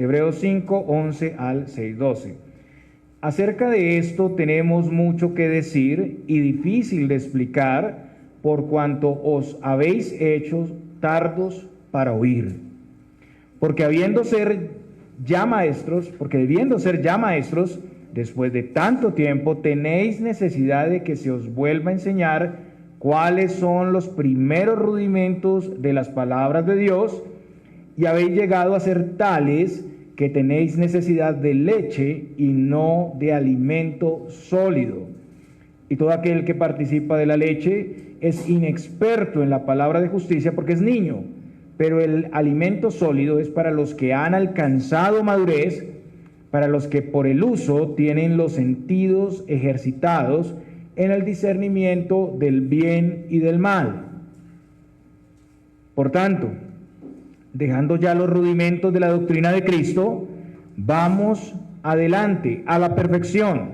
Hebreos 5, 11 al 6, 12. Acerca de esto tenemos mucho que decir y difícil de explicar, por cuanto os habéis hecho tardos para oír. Porque debiendo ser ya maestros, después de tanto tiempo, tenéis necesidad de que se os vuelva a enseñar cuáles son los primeros rudimentos de las palabras de Dios, y habéis llegado a ser tales que tenéis necesidad de leche y no de alimento sólido. Y todo aquel que participa de la leche es inexperto en la palabra de justicia porque es niño, pero el alimento sólido es para los que han alcanzado madurez, para los que por el uso tienen los sentidos ejercitados en el discernimiento del bien y del mal. Por tanto, dejando ya los rudimentos de la doctrina de Cristo, vamos adelante a la perfección,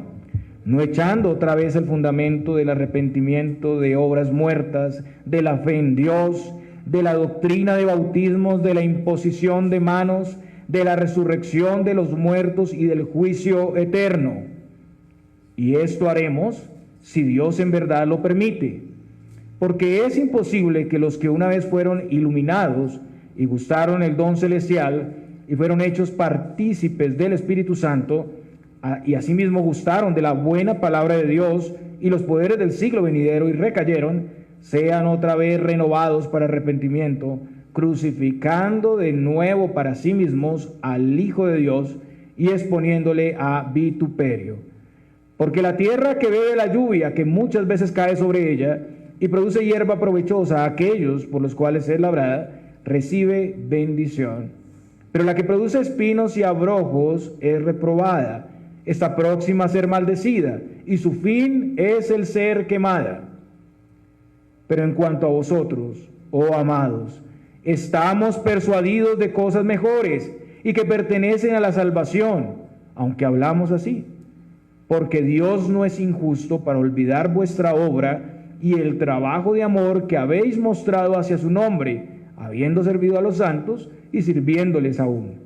no echando otra vez el fundamento del arrepentimiento de obras muertas, de la fe en Dios, de la doctrina de bautismos, de la imposición de manos, de la resurrección de los muertos y del juicio eterno. Y esto haremos si Dios en verdad lo permite, porque es imposible que los que una vez fueron iluminados y gustaron el don celestial y fueron hechos partícipes del Espíritu Santo, y asimismo gustaron de la buena palabra de Dios y los poderes del siglo venidero y recayeron, sean otra vez renovados para arrepentimiento, crucificando de nuevo para sí mismos al Hijo de Dios y exponiéndole a vituperio. Porque la tierra que bebe la lluvia, que muchas veces cae sobre ella, y produce hierba provechosa a aquellos por los cuales es labrada, recibe bendición. Pero la que produce espinos y abrojos es reprobada, está próxima a ser maldecida, y su fin es el ser quemada. Pero en cuanto a vosotros, oh amados, estamos persuadidos de cosas mejores y que pertenecen a la salvación, aunque hablamos así, porque Dios no es injusto para olvidar vuestra obra y el trabajo de amor que habéis mostrado hacia su nombre, habiendo servido a los santos y sirviéndoles aún.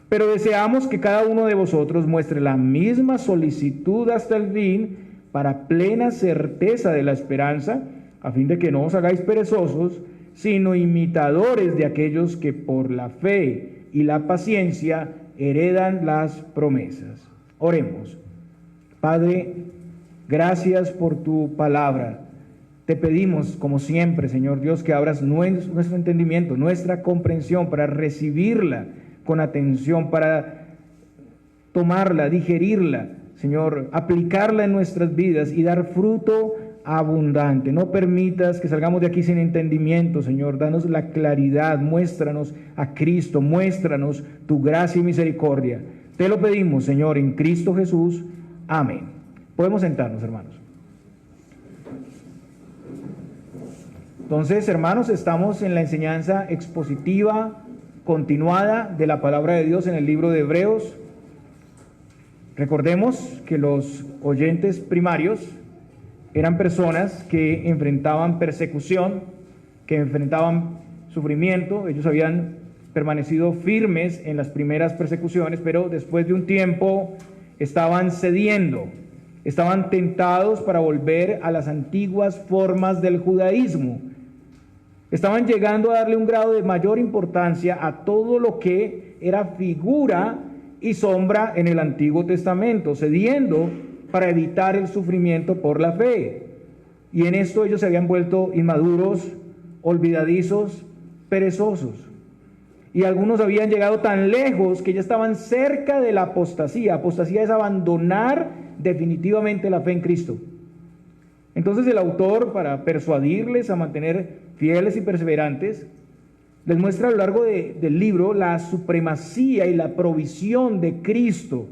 Pero deseamos que cada uno de vosotros muestre la misma solicitud hasta el fin, para plena certeza de la esperanza, a fin de que no os hagáis perezosos, sino imitadores de aquellos que por la fe y la paciencia heredan las promesas. Oremos. Padre, gracias por tu palabra. Te pedimos, como siempre, Señor Dios, que abras nuestro entendimiento, nuestra comprensión, para recibirla con atención, para tomarla, digerirla, Señor, aplicarla en nuestras vidas y dar fruto abundante. No permitas que salgamos de aquí sin entendimiento, Señor. Danos la claridad, muéstranos a Cristo, muéstranos tu gracia y misericordia. Te lo pedimos, Señor, en Cristo Jesús. Amén. Podemos sentarnos, hermanos. Entonces, hermanos, estamos en la enseñanza expositiva continuada de la palabra de Dios en el libro de Hebreos. Recordemos que los oyentes primarios eran personas que enfrentaban persecución, que enfrentaban sufrimiento. Ellos habían permanecido firmes en las primeras persecuciones, pero después de un tiempo estaban cediendo, estaban tentados para volver a las antiguas formas del judaísmo. Estaban llegando a darle un grado de mayor importancia a todo lo que era figura y sombra en el Antiguo Testamento, cediendo para evitar el sufrimiento por la fe. Y en esto ellos se habían vuelto inmaduros, olvidadizos, perezosos. Y algunos habían llegado tan lejos que ya estaban cerca de la apostasía. Apostasía es abandonar definitivamente la fe en Cristo. Entonces el autor, para persuadirles a mantener fieles y perseverantes, les muestra a lo largo del libro la supremacía y la provisión de Cristo.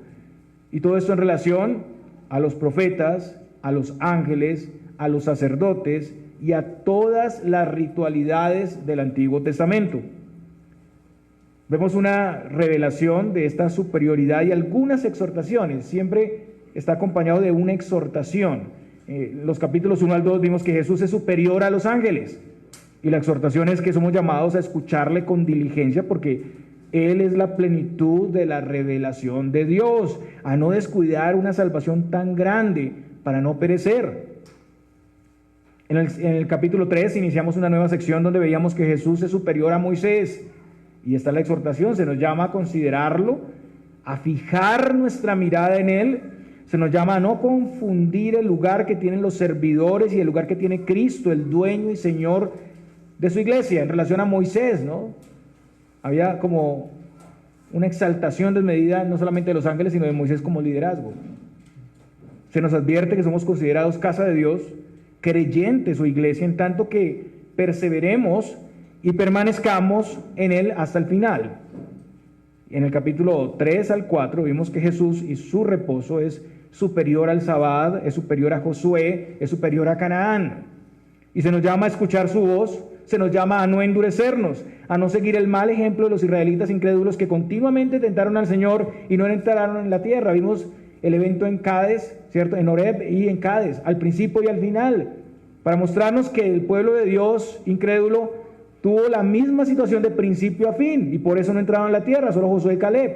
Y todo esto en relación a los profetas, a los ángeles, a los sacerdotes y a todas las ritualidades del Antiguo Testamento. Vemos una revelación de esta superioridad y algunas exhortaciones. Siempre está acompañado de una exhortación. Los capítulos 1 al 2 vimos que Jesús es superior a los ángeles. Y la exhortación es que somos llamados a escucharle con diligencia porque Él es la plenitud de la revelación de Dios, a no descuidar una salvación tan grande para no perecer. En el capítulo 3 iniciamos una nueva sección donde veíamos que Jesús es superior a Moisés. Y esta es la exhortación, se nos llama a considerarlo, a fijar nuestra mirada en Él, se nos llama a no confundir el lugar que tienen los servidores y el lugar que tiene Cristo, el dueño y Señor de su iglesia, en relación a Moisés, ¿no? Había como una exaltación desmedida no solamente de los ángeles, sino de Moisés como liderazgo. Se nos advierte que somos considerados casa de Dios, creyentes o iglesia, en tanto que perseveremos y permanezcamos en Él hasta el final. En el capítulo 3 al 4 vimos que Jesús y su reposo es superior al Sabbat, es superior a Josué, es superior a Canaán. Y se nos llama a escuchar su voz, se nos llama a no endurecernos, a no seguir el mal ejemplo de los israelitas incrédulos que continuamente tentaron al Señor y no entraron en la tierra. Vimos el evento en Cádiz, ¿cierto? En Horeb y en Cádiz, al principio y al final, para mostrarnos que el pueblo de Dios incrédulo tuvo la misma situación de principio a fin y por eso no entraron en la tierra, solo Josué y Caleb.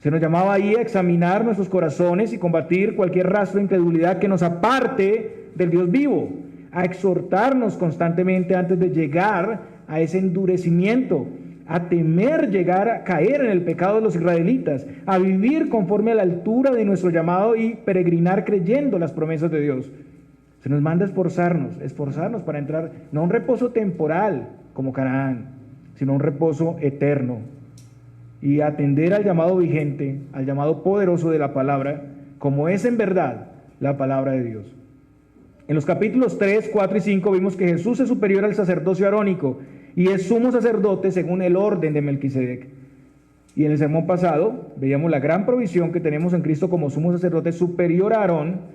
Se nos llamaba ahí a examinar nuestros corazones y combatir cualquier rastro de incredulidad que nos aparte del Dios vivo, a exhortarnos constantemente antes de llegar a ese endurecimiento, a temer llegar a caer en el pecado de los israelitas, a vivir conforme a la altura de nuestro llamado y peregrinar creyendo las promesas de Dios. Se nos manda a esforzarnos para entrar no a un reposo temporal como Canaán, sino a un reposo eterno y atender al llamado vigente, al llamado poderoso de la palabra, como es en verdad la palabra de Dios. En los capítulos 3, 4 y 5 vimos que Jesús es superior al sacerdocio arónico y es sumo sacerdote según el orden de Melquisedec. Y en el sermón pasado veíamos la gran provisión que tenemos en Cristo como sumo sacerdote superior a Aarón,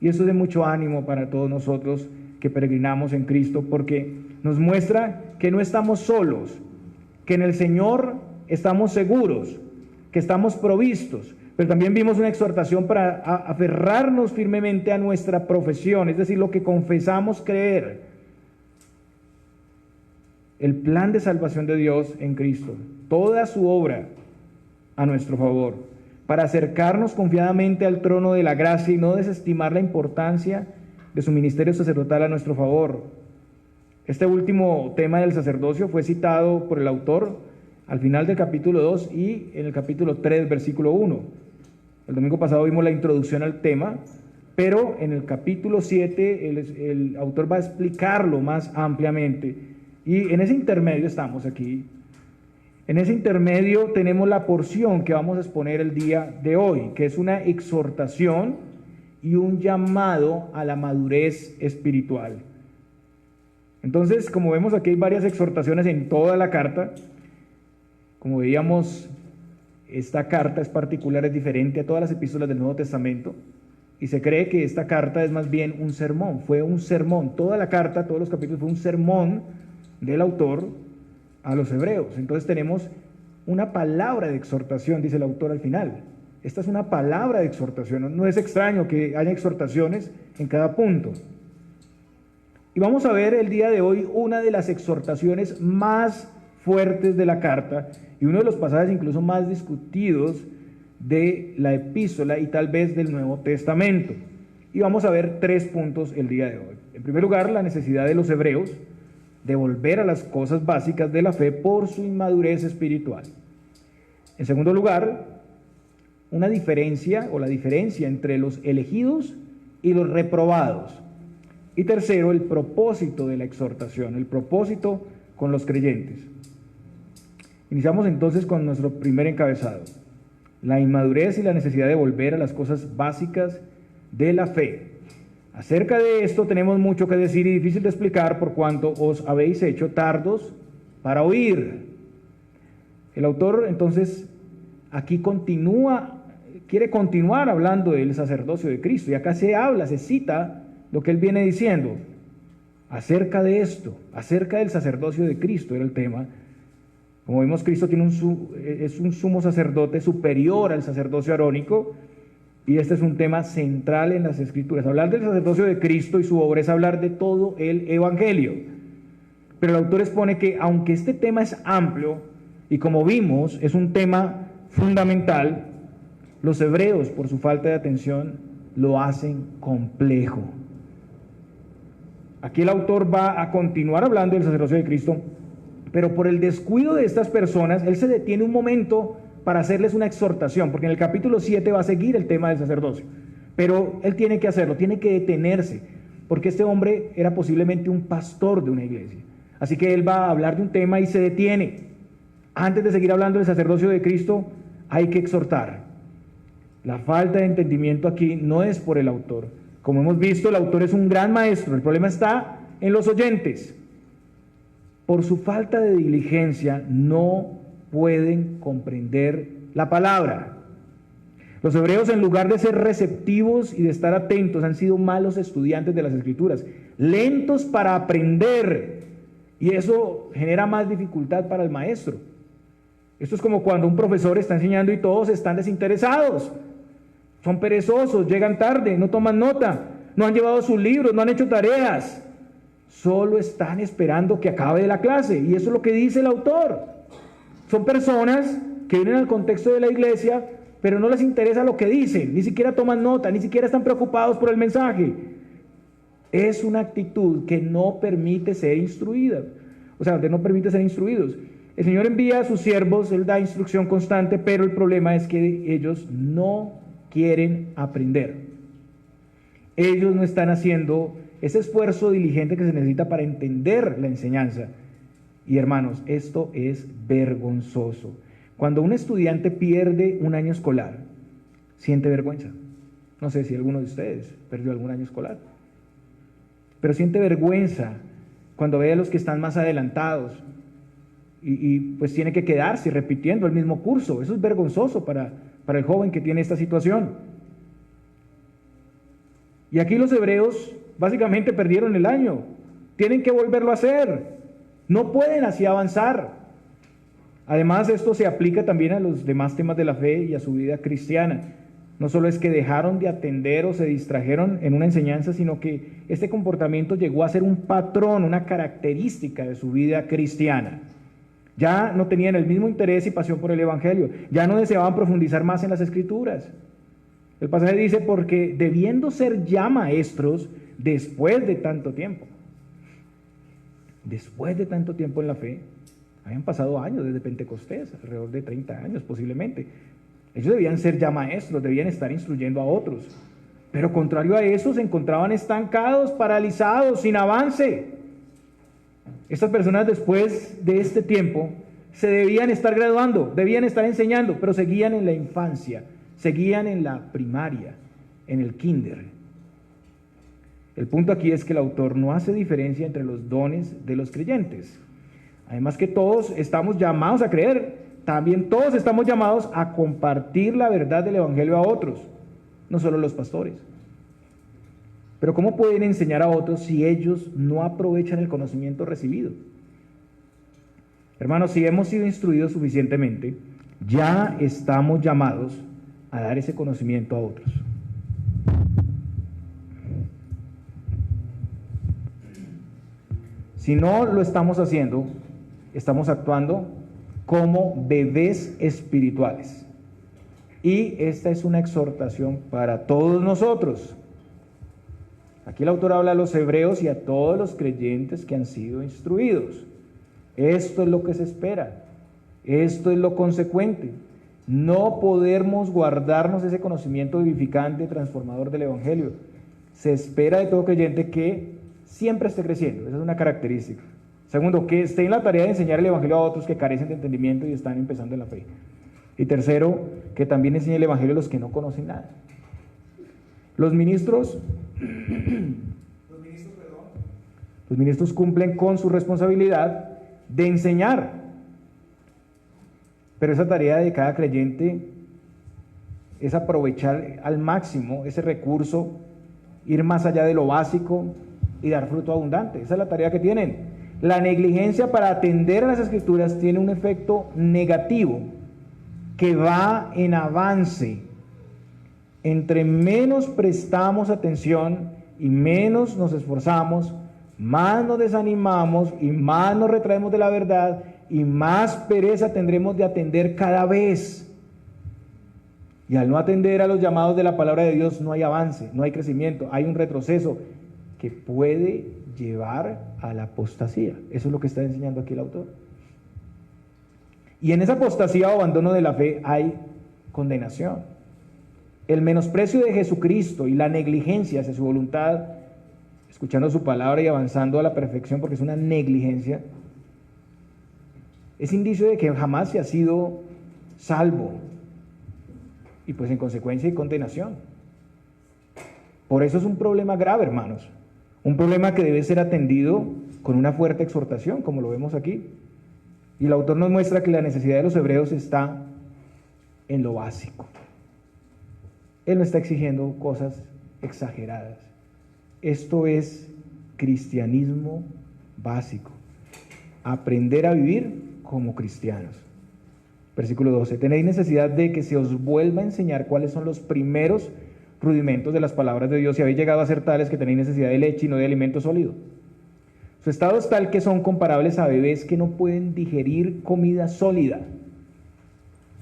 y eso es de mucho ánimo para todos nosotros que peregrinamos en Cristo, porque nos muestra que no estamos solos, que en el Señor estamos seguros, que estamos provistos. Pero también vimos una exhortación para aferrarnos firmemente a nuestra profesión, es decir, lo que confesamos creer. El plan de salvación de Dios en Cristo, toda su obra a nuestro favor, para acercarnos confiadamente al trono de la gracia y no desestimar la importancia de su ministerio sacerdotal a nuestro favor. Este último tema del sacerdocio fue citado por el autor al final del capítulo 2 y en el capítulo 3, versículo 1. El domingo pasado vimos la introducción al tema, pero en el capítulo 7 el autor va a explicarlo más ampliamente. Y en ese intermedio estamos aquí. En ese intermedio tenemos la porción que vamos a exponer el día de hoy, que es una exhortación y un llamado a la madurez espiritual. Entonces, como vemos aquí hay varias exhortaciones en toda la carta. Como veíamos, esta carta es particular, es diferente a todas las epístolas del Nuevo Testamento. Y se cree que esta carta es más bien un sermón, fue un sermón. Toda la carta, todos los capítulos fue un sermón del autor a los hebreos. Entonces tenemos una palabra de exhortación, dice el autor al final. Esta es una palabra de exhortación, no es extraño que haya exhortaciones en cada punto. Y vamos a ver el día de hoy una de las exhortaciones más fuertes de la carta y uno de los pasajes incluso más discutidos de la epístola y tal vez del Nuevo Testamento. Y vamos a ver 3 puntos el día de hoy. En primer lugar, la necesidad de los hebreos de volver a las cosas básicas de la fe por su inmadurez espiritual. En segundo lugar, una diferencia o la diferencia entre los elegidos y los reprobados. Y tercero, el propósito de la exhortación, el propósito con los creyentes. Iniciamos entonces con nuestro primer encabezado, la inmadurez y la necesidad de volver a las cosas básicas de la fe. Acerca de esto tenemos mucho que decir y difícil de explicar por cuanto os habéis hecho tardos para oír. El autor entonces aquí quiere continuar hablando del sacerdocio de Cristo y acá se cita lo que él viene diciendo acerca de esto, acerca del sacerdocio de Cristo era el tema. Como vimos, Cristo es un sumo sacerdote superior al sacerdocio arónico. Y este es un tema central en las Escrituras. Hablar del sacerdocio de Cristo y su obra es hablar de todo el Evangelio. Pero el autor expone que aunque este tema es amplio, Y como vimos, es un tema fundamental. Los hebreos, por su falta de atención, lo hacen complejo. Aquí el autor va a continuar hablando del sacerdocio de Cristo, pero por el descuido de estas personas, él se detiene un momento para hacerles una exhortación, porque en el capítulo 7 va a seguir el tema del sacerdocio, pero él tiene que hacerlo, tiene que detenerse, porque este hombre era posiblemente un pastor de una iglesia. Así que él va a hablar de un tema y se detiene. Antes de seguir hablando del sacerdocio de Cristo, hay que exhortar. La falta de entendimiento aquí no es por el autor. Como hemos visto, el autor es un gran maestro. El problema está en los oyentes. Por su falta de diligencia no pueden comprender la palabra. Los hebreos, en lugar de ser receptivos y de estar atentos, han sido malos estudiantes de las Escrituras, lentos para aprender, y eso genera más dificultad para el maestro. Esto es como cuando un profesor está enseñando y todos están desinteresados, son perezosos, llegan tarde, no toman nota, no han llevado sus libros, no han hecho tareas, solo están esperando que acabe la clase, y eso es lo que dice el autor. Son personas que vienen al contexto de la iglesia, pero no les interesa lo que dicen, ni siquiera toman nota, ni siquiera están preocupados por el mensaje. Es una actitud que no permite ser instruida, no permite ser instruidos. El Señor envía a sus siervos, Él da instrucción constante, pero el problema es que ellos no quieren aprender. Ellos no están haciendo ese esfuerzo diligente que se necesita para entender la enseñanza. Y hermanos, esto es vergonzoso. Cuando un estudiante pierde un año escolar, siente vergüenza. No sé si alguno de ustedes perdió algún año escolar, pero siente vergüenza cuando ve a los que están más adelantados y pues tiene que quedarse repitiendo el mismo curso. Eso es vergonzoso para el joven que tiene esta situación. Y aquí los hebreos básicamente perdieron el año, tienen que volverlo a hacer, no pueden así avanzar. Además, esto se aplica también a los demás temas de la fe y a su vida cristiana. No solo es que dejaron de atender o se distrajeron en una enseñanza, sino que este comportamiento llegó a ser un patrón, una característica de su vida cristiana. Ya no tenían el mismo interés y pasión por el Evangelio, ya no deseaban profundizar más en las Escrituras. El pasaje dice, porque debiendo ser ya maestros después de tanto tiempo en la fe, habían pasado años desde Pentecostés, alrededor de 30 años posiblemente. Ellos debían ser ya maestros, debían estar instruyendo a otros. Pero contrario a eso, se encontraban estancados, paralizados, sin avance. Estas personas después de este tiempo se debían estar graduando, debían estar enseñando, pero seguían en la infancia, seguían en la primaria, en el kinder. El punto aquí es que el autor no hace diferencia entre los dones de los creyentes. Además que todos estamos llamados a creer, también todos estamos llamados a compartir la verdad del Evangelio a otros, no solo los pastores. Pero ¿cómo pueden enseñar a otros si ellos no aprovechan el conocimiento recibido? Hermanos, si hemos sido instruidos suficientemente, ya estamos llamados a dar ese conocimiento a otros. Si no lo estamos haciendo, estamos actuando como bebés espirituales. Y esta es una exhortación para todos nosotros. Aquí el autor habla a los hebreos y a todos los creyentes que han sido instruidos. Esto es lo que se espera. Esto es lo consecuente. No podemos guardarnos ese conocimiento vivificante, transformador del Evangelio. Se espera de todo creyente que siempre esté creciendo. Esa es una característica. Segundo, que esté en la tarea de enseñar el Evangelio a otros que carecen de entendimiento y están empezando en la fe. Y tercero, que también enseñe el Evangelio a los que no conocen nada. Los ministros cumplen con su responsabilidad de enseñar, pero esa tarea de cada creyente es aprovechar al máximo ese recurso, ir más allá de lo básico y dar fruto abundante. Esa es la tarea que tienen. La negligencia para atender a las Escrituras tiene un efecto negativo que va en avance. Entre menos prestamos atención y menos nos esforzamos, más nos desanimamos y más nos retraemos de la verdad, y más pereza tendremos de atender cada vez. Y al no atender a los llamados de la palabra de Dios no hay avance, no hay crecimiento, hay un retroceso que puede llevar a la apostasía. Eso es lo que está enseñando aquí el autor. Y en esa apostasía o abandono de la fe hay condenación. El menosprecio de Jesucristo y la negligencia hacia su voluntad, escuchando su palabra y avanzando a la perfección, porque es una negligencia, es indicio de que jamás se ha sido salvo. Y pues en consecuencia hay condenación. Por eso es un problema grave, hermanos. Un problema que debe ser atendido con una fuerte exhortación, como lo vemos aquí. Y el autor nos muestra que la necesidad de los hebreos está en lo básico. Él no está exigiendo cosas exageradas. Esto es cristianismo básico. Aprender a vivir como cristianos. Versículo 12. Tenéis necesidad de que se os vuelva a enseñar cuáles son los primeros rudimentos de las palabras de Dios, y habéis llegado a ser tales que tenéis necesidad de leche y no de alimento sólido. Su estado es tal que son comparables a bebés que no pueden digerir comida sólida.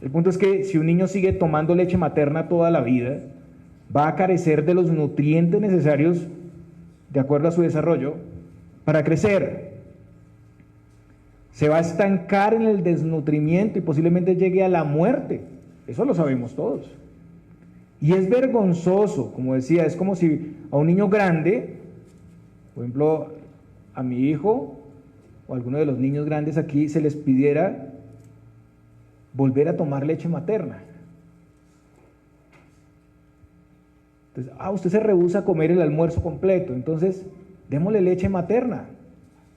El punto es que si un niño sigue tomando leche materna toda la vida, va a carecer de los nutrientes necesarios de acuerdo a su desarrollo para crecer. Se va a estancar en el desnutrimiento y posiblemente llegue a la muerte. Eso lo sabemos todos. Y es vergonzoso, como decía, es como si a un niño grande, por ejemplo, a mi hijo o a alguno de los niños grandes aquí, se les pidiera volver a tomar leche materna. Entonces, usted se rehúsa a comer el almuerzo completo, entonces démosle leche materna,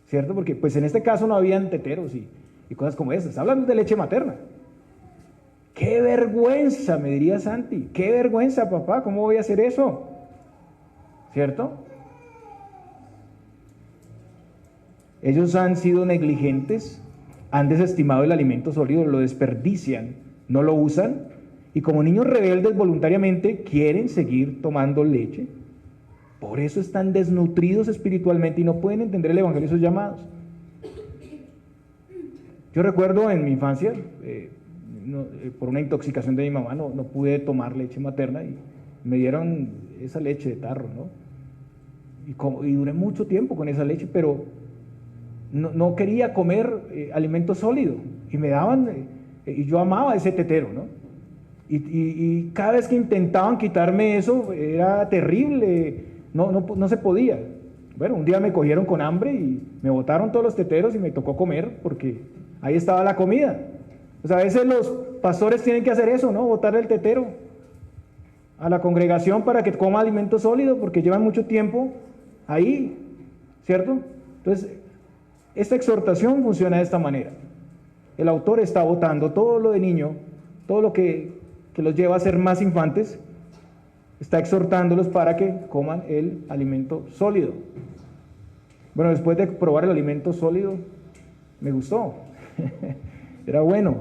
¿cierto? Porque pues en este caso no habían teteros y cosas como esas. Hablando de leche materna. ¡Qué vergüenza!, me diría Santi. ¡Qué vergüenza, papá! ¿Cómo voy a hacer eso? ¿Cierto? Ellos han sido negligentes, han desestimado el alimento sólido, lo desperdician, no lo usan, y como niños rebeldes voluntariamente quieren seguir tomando leche. Por eso están desnutridos espiritualmente y no pueden entender el evangelio y sus llamados. Yo recuerdo en mi infancia, por una intoxicación de mi mamá, no pude tomar leche materna y me dieron esa leche de tarro, ¿no? Y duré mucho tiempo con esa leche, pero no quería comer alimento sólido y me daban, y yo amaba ese tetero, ¿no? Y cada vez que intentaban quitarme eso era terrible, no se podía. Bueno, un día me cogieron con hambre y me botaron todos los teteros y me tocó comer porque ahí estaba la comida. Pues a veces los pastores tienen que hacer eso, ¿no? Botar el tetero a la congregación para que coma alimento sólido porque llevan mucho tiempo ahí, ¿cierto? Entonces, esta exhortación funciona de esta manera. El autor está botando todo lo de niño, todo lo que los lleva a ser más infantes, está exhortándolos para que coman el alimento sólido. Bueno, después de probar el alimento sólido, me gustó. Era bueno.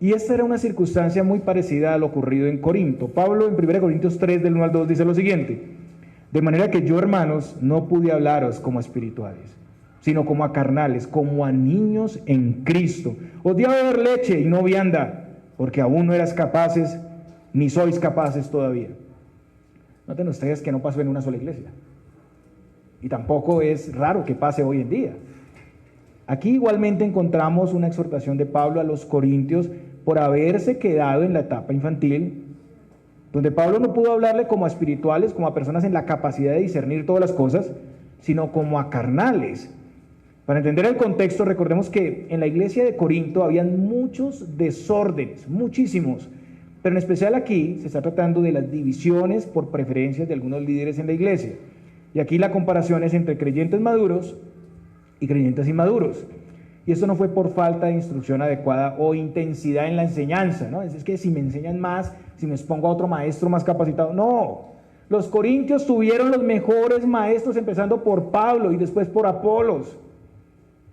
Y esta era una circunstancia muy parecida a lo ocurrido en Corinto. Pablo en 1 Corintios 3, del 1 al 2, dice lo siguiente: de manera que yo, hermanos, no pude hablaros como a espirituales, sino como a carnales, como a niños en Cristo. Os di a beber leche y no vianda, porque aún no eras capaces, ni sois capaces todavía. Noten ustedes que no pasó en una sola iglesia. Y tampoco es raro que pase hoy en día. Aquí igualmente encontramos una exhortación de Pablo a los corintios por haberse quedado en la etapa infantil, donde Pablo no pudo hablarle como a espirituales, como a personas en la capacidad de discernir todas las cosas, sino como a carnales. Para entender el contexto, recordemos que en la iglesia de Corinto habían muchos desórdenes, muchísimos, pero en especial aquí se está tratando de las divisiones por preferencias de algunos líderes en la iglesia. Y aquí la comparación es entre creyentes maduros y creyentes inmaduros. Y esto no fue por falta de instrucción adecuada o intensidad en la enseñanza, ¿no? Es que si me enseñan más, si me expongo a otro maestro más capacitado. No, los corintios tuvieron los mejores maestros, empezando por Pablo y después por Apolos.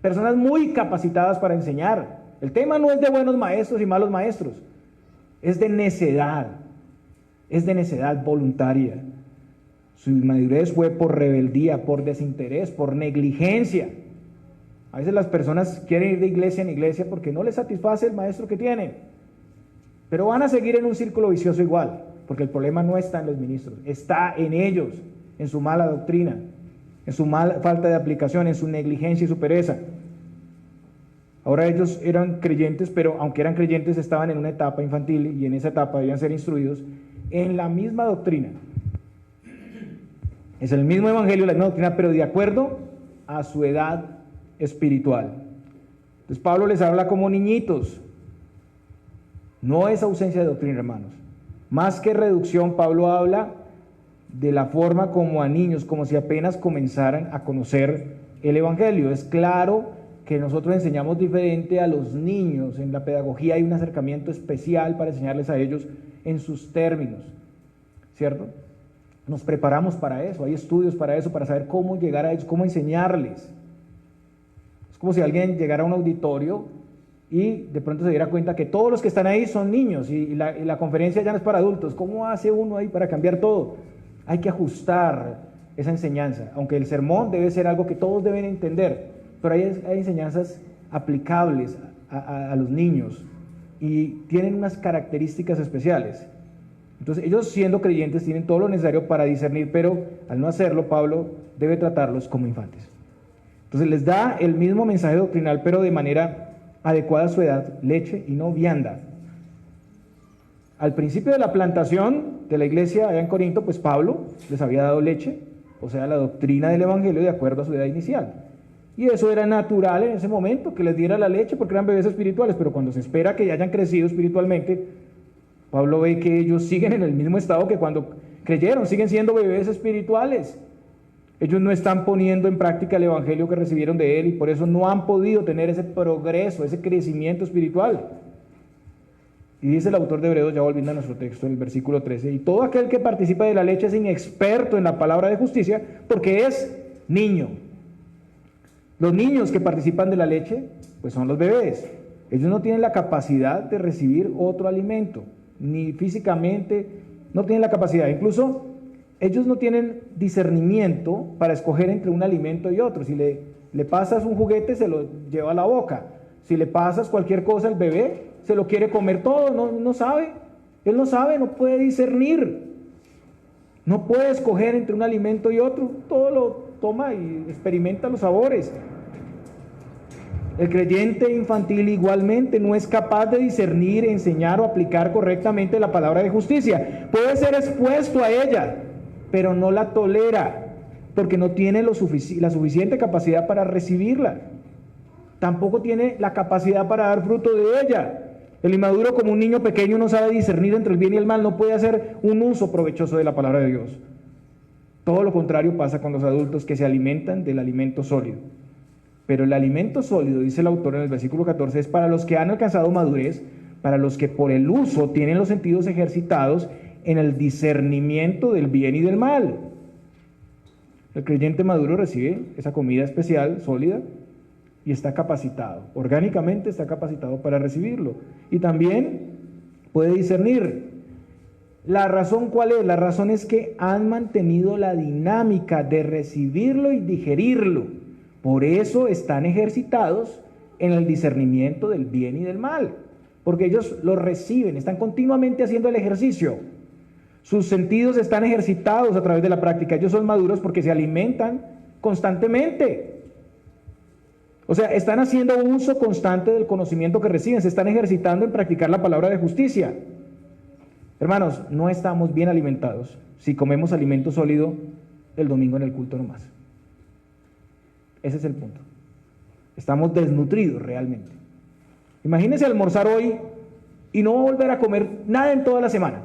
Personas muy capacitadas para enseñar. El tema no es de buenos maestros y malos maestros, es de necedad voluntaria. Su inmadurez fue por rebeldía, por desinterés, por negligencia. A veces las personas quieren ir de iglesia en iglesia porque no les satisface el maestro que tienen, pero van a seguir en un círculo vicioso igual, porque el problema no está en los ministros, está en ellos, en su mala doctrina, en su falta de aplicación, en su negligencia y su pereza. Ahora ellos eran creyentes, pero aunque eran creyentes estaban en una etapa infantil y en esa etapa debían ser instruidos en la misma doctrina. Es el mismo evangelio, la misma doctrina, pero de acuerdo a su edad espiritual. Entonces Pablo les habla como niñitos. No es ausencia de doctrina, hermanos. Más que reducción, Pablo habla de la forma como a niños, como si apenas comenzaran a conocer el evangelio. Es claro que nosotros enseñamos diferente a los niños. En la pedagogía hay un acercamiento especial para enseñarles a ellos en sus términos, ¿cierto? Nos preparamos para eso, hay estudios para eso, para saber cómo llegar a ellos, cómo enseñarles. Es como si alguien llegara a un auditorio y de pronto se diera cuenta que todos los que están ahí son niños y la conferencia ya no es para adultos. ¿Cómo hace uno ahí para cambiar todo? Hay que ajustar esa enseñanza, aunque el sermón debe ser algo que todos deben entender, pero hay enseñanzas aplicables a los niños y tienen unas características especiales. Entonces ellos, siendo creyentes, tienen todo lo necesario para discernir, pero al no hacerlo, Pablo debe tratarlos como infantes. Entonces les da el mismo mensaje doctrinal, pero de manera adecuada a su edad, leche y no vianda. Al principio de la plantación de la iglesia allá en Corinto, pues Pablo les había dado leche, o sea, la doctrina del evangelio de acuerdo a su edad inicial. Y eso era natural en ese momento, que les diera la leche porque eran bebés espirituales, pero cuando se espera que ya hayan crecido espiritualmente, Pablo ve que ellos siguen en el mismo estado que cuando creyeron, siguen siendo bebés espirituales. Ellos no están poniendo en práctica el evangelio que recibieron de él y por eso no han podido tener ese progreso, ese crecimiento espiritual. Y dice el autor de Hebreos, ya volviendo a nuestro texto, en el versículo 13, y todo aquel que participa de la leche es inexperto en la palabra de justicia porque es niño. Los niños que participan de la leche, pues son los bebés. Ellos no tienen la capacidad de recibir otro alimento, ni físicamente, no tienen la capacidad. Incluso ellos no tienen discernimiento para escoger entre un alimento y otro. Si le pasas un juguete, se lo lleva a la boca. Si le pasas cualquier cosa al bebé, se lo quiere comer todo, no sabe. Él no sabe, no puede discernir. No puede escoger entre un alimento y otro. Todo lo toma y experimenta los sabores. El creyente infantil igualmente no es capaz de discernir, enseñar o aplicar correctamente la palabra de justicia. Puede ser expuesto a ella, pero no la tolera, porque no tiene la suficiente capacidad para recibirla. Tampoco tiene la capacidad para dar fruto de ella. El inmaduro, como un niño pequeño, no sabe discernir entre el bien y el mal, no puede hacer un uso provechoso de la palabra de Dios. Todo lo contrario pasa con los adultos que se alimentan del alimento sólido. Pero el alimento sólido, dice el autor en el versículo 14, es para los que han alcanzado madurez, para los que por el uso tienen los sentidos ejercitados en el discernimiento del bien y del mal. El creyente maduro recibe esa comida especial, sólida, y está capacitado, orgánicamente está capacitado para recibirlo. Y también puede discernir. ¿La razón cuál es? La razón es que han mantenido la dinámica de recibirlo y digerirlo. Por eso están ejercitados en el discernimiento del bien y del mal, porque ellos lo reciben, están continuamente haciendo el ejercicio. Sus sentidos están ejercitados a través de la práctica. Ellos son maduros porque se alimentan constantemente. O sea, están haciendo uso constante del conocimiento que reciben, se están ejercitando en practicar la palabra de justicia. Hermanos, no estamos bien alimentados si comemos alimento sólido el domingo en el culto nomás. Ese es el punto. Estamos desnutridos realmente. Imagínense almorzar hoy y no volver a comer nada en toda la semana.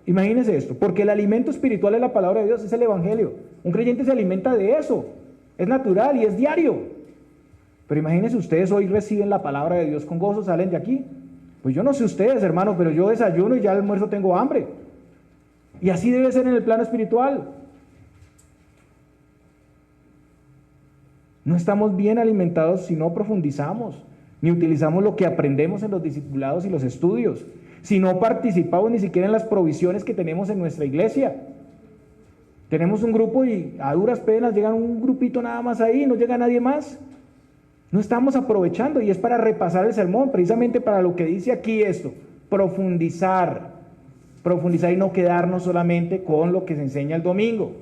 Imagínense esto, porque el alimento espiritual es la palabra de Dios, es el evangelio. Un creyente se alimenta de eso, es natural y es diario. Pero imagínense ustedes hoy reciben la palabra de Dios con gozo, salen de aquí. Pues yo no sé ustedes, hermanos, pero yo desayuno y ya al almuerzo tengo hambre. Y así debe ser en el plano espiritual. No estamos bien alimentados si no profundizamos, ni utilizamos lo que aprendemos en los discipulados y los estudios, si no participamos ni siquiera en las provisiones que tenemos en nuestra iglesia. Tenemos un grupo y a duras penas llegan un grupito nada más ahí, no llega nadie más. No estamos aprovechando, y es para repasar el sermón, precisamente para lo que dice aquí esto, profundizar y no quedarnos solamente con lo que se enseña el domingo.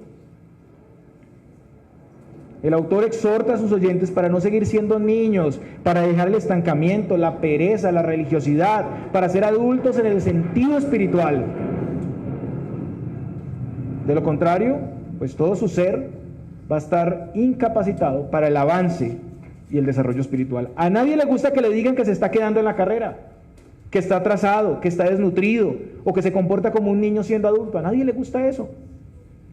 El autor exhorta a sus oyentes para no seguir siendo niños, para dejar el estancamiento, la pereza, la religiosidad, para ser adultos en el sentido espiritual. De lo contrario, pues todo su ser va a estar incapacitado para el avance y el desarrollo espiritual. A nadie le gusta que le digan que se está quedando en la carrera, que está atrasado, que está desnutrido o que se comporta como un niño siendo adulto. A nadie le gusta eso.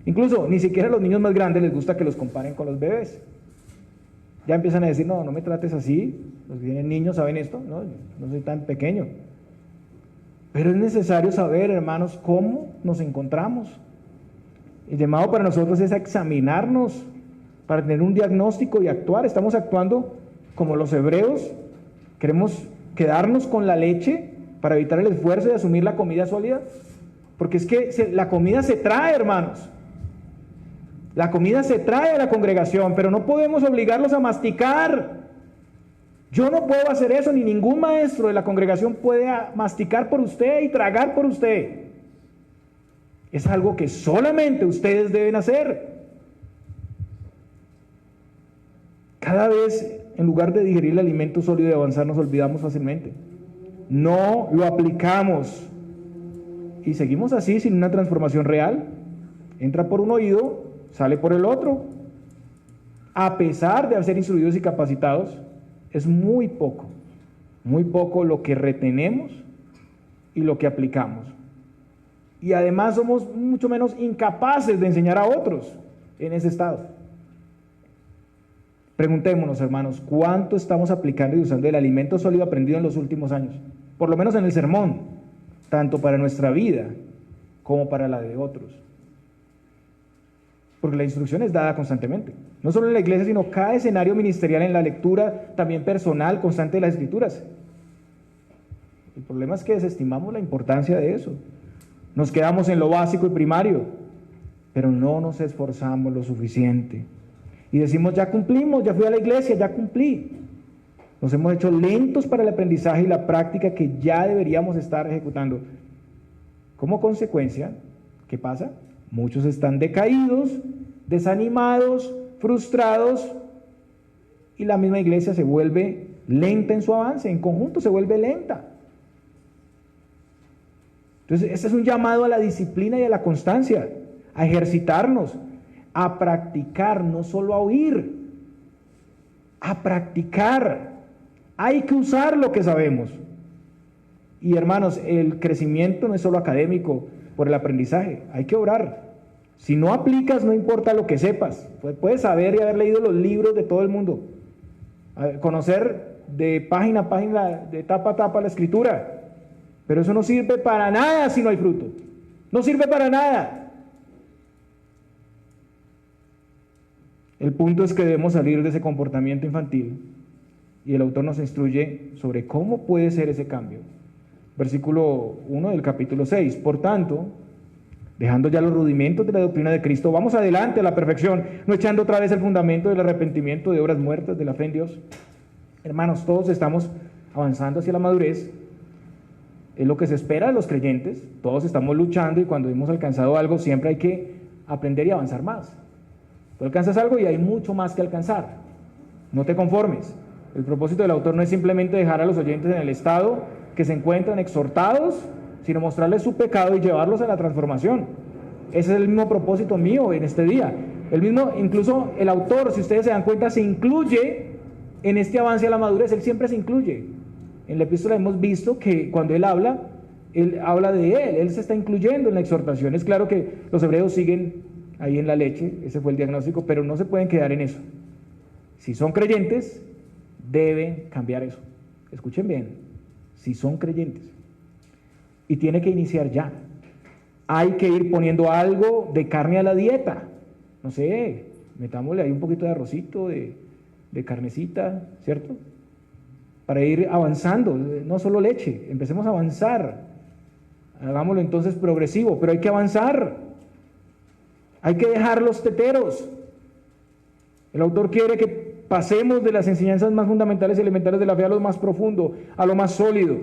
Incluso ni siquiera a los niños más grandes les gusta que los comparen con los bebés. Ya empiezan a decir, no me trates así. Los que tienen niños saben esto, no soy tan pequeño. Pero es necesario saber, hermanos, cómo nos encontramos. El llamado para nosotros es a examinarnos para tener un diagnóstico y actuar. Estamos actuando como los hebreos. Queremos quedarnos con la leche para evitar el esfuerzo de asumir la comida sólida. Porque es que la comida se trae, hermanos. La comida se trae a la congregación, pero no podemos obligarlos a masticar. Yo no puedo hacer eso, ni ningún maestro de la congregación puede masticar por usted y tragar por usted. Es algo que solamente ustedes deben hacer. Cada vez, en lugar de digerir el alimento sólido y avanzar, nos olvidamos fácilmente. No lo aplicamos. Y seguimos así, sin una transformación real. Entra por un oído, sale por el otro. A pesar de ser instruidos y capacitados, es muy poco lo que retenemos y lo que aplicamos. Y además somos mucho menos incapaces de enseñar a otros en ese estado. Preguntémonos, hermanos, ¿cuánto estamos aplicando y usando el alimento sólido aprendido en los últimos años? Por lo menos en el sermón, tanto para nuestra vida como para la de otros. Porque la instrucción es dada constantemente, no solo en la iglesia, sino cada escenario ministerial, en la lectura también personal constante de las Escrituras. El problema es que desestimamos la importancia de eso. Nos quedamos en lo básico y primario, pero no nos esforzamos lo suficiente. Y decimos, ya cumplimos, ya fui a la iglesia, ya cumplí. Nos hemos hecho lentos para el aprendizaje y la práctica que ya deberíamos estar ejecutando. Como consecuencia, ¿qué pasa? Muchos están decaídos, desanimados, frustrados, y la misma iglesia se vuelve lenta en su avance, en conjunto se vuelve lenta. Entonces, este es un llamado a la disciplina y a la constancia, a ejercitarnos, a practicar, no solo a oír, a practicar. Hay que usar lo que sabemos. Y hermanos, el crecimiento no es solo académico por el aprendizaje, hay que orar. Si no aplicas, no importa lo que sepas, puedes saber y haber leído los libros de todo el mundo, conocer de página a página, de tapa a tapa la escritura, pero eso no sirve para nada si no hay fruto. No sirve para nada. El punto es que debemos salir de ese comportamiento infantil, y el autor nos instruye sobre cómo puede ser ese cambio. Versículo 1 del capítulo 6. Por tanto, dejando ya los rudimentos de la doctrina de Cristo, vamos adelante a la perfección, no echando otra vez el fundamento del arrepentimiento de obras muertas, de la fe en Dios. Hermanos, todos estamos avanzando hacia la madurez. Es lo que se espera de los creyentes. Todos estamos luchando, y cuando hemos alcanzado algo siempre hay que aprender y avanzar más. Tú alcanzas algo y hay mucho más que alcanzar. No te conformes. El propósito del autor no es simplemente dejar a los oyentes en el estado que se encuentran exhortados, sino mostrarles su pecado y llevarlos a la transformación. Ese es el mismo propósito mío en este día. El mismo, incluso el autor, si ustedes se dan cuenta, se incluye en este avance a la madurez. Él siempre se incluye. En la epístola hemos visto que cuando él habla de él se está incluyendo en la exhortación. Es claro que los hebreos siguen ahí en la leche, ese fue el diagnóstico, pero no se pueden quedar en eso. Si son creyentes, deben cambiar eso. Escuchen bien, si son creyentes. Y tiene que iniciar ya. Hay que ir poniendo algo de carne a la dieta. No sé, metámosle ahí un poquito de arrocito, de carnecita, ¿cierto? Para ir avanzando, no solo leche, empecemos a avanzar. Hagámoslo entonces progresivo, pero hay que avanzar Hay que dejar los teteros. El autor quiere que pasemos de las enseñanzas más fundamentales y elementales de la fe a lo más profundo, a lo más sólido.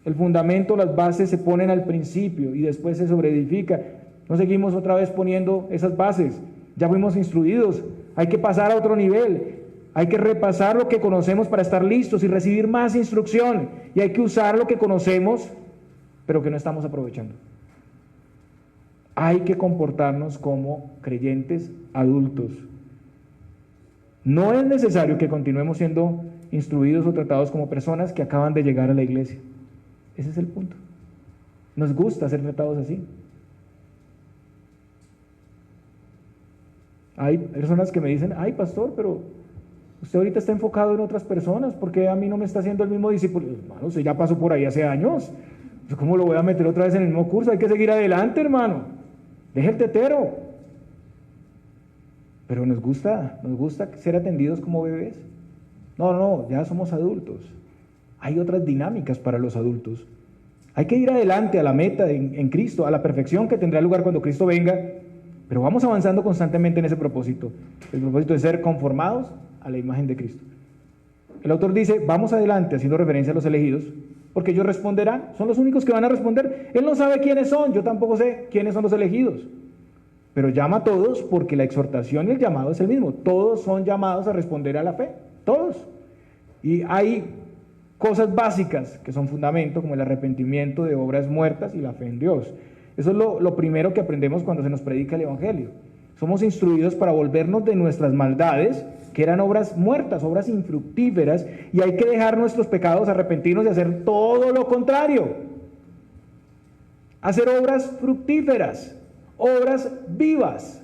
El fundamento, las bases se ponen al principio y después se sobreedifica. No seguimos otra vez poniendo esas bases. Ya fuimos instruidos. Hay que pasar a otro nivel. Hay que repasar lo que conocemos para estar listos y recibir más instrucción. Y hay que usar lo que conocemos, pero que no estamos aprovechando. Hay que comportarnos como creyentes adultos. No es necesario que continuemos siendo instruidos o tratados como personas que acaban de llegar a la iglesia. Ese es el punto. Nos gusta ser tratados así. Hay personas que me dicen, ay pastor, pero usted ahorita está enfocado en otras personas, ¿por qué a mí no me está haciendo el mismo discípulo? Hermano, usted ya pasó por ahí hace años. ¿Cómo lo voy a meter otra vez en el mismo curso? Hay que seguir adelante, hermano. Deje el tetero. Pero nos gusta ser atendidos como bebés. No, ya somos adultos. Hay otras dinámicas para los adultos. Hay que ir adelante a la meta en Cristo, a la perfección que tendrá lugar cuando Cristo venga, pero vamos avanzando constantemente en ese propósito. El propósito es ser conformados a la imagen de Cristo. El autor dice, vamos adelante, haciendo referencia a los elegidos, porque ellos responderán, son los únicos que van a responder. Él no sabe quiénes son, yo tampoco sé quiénes son los elegidos, pero llama a todos porque la exhortación y el llamado es el mismo. Todos son llamados a responder a la fe, todos. Y hay cosas básicas que son fundamento, como el arrepentimiento de obras muertas y la fe en Dios. Eso es lo primero que aprendemos cuando se nos predica el Evangelio. Somos instruidos para volvernos de nuestras maldades, que eran obras muertas, obras infructíferas, y hay que dejar nuestros pecados, arrepentirnos y hacer todo lo contrario. Hacer obras fructíferas, obras vivas.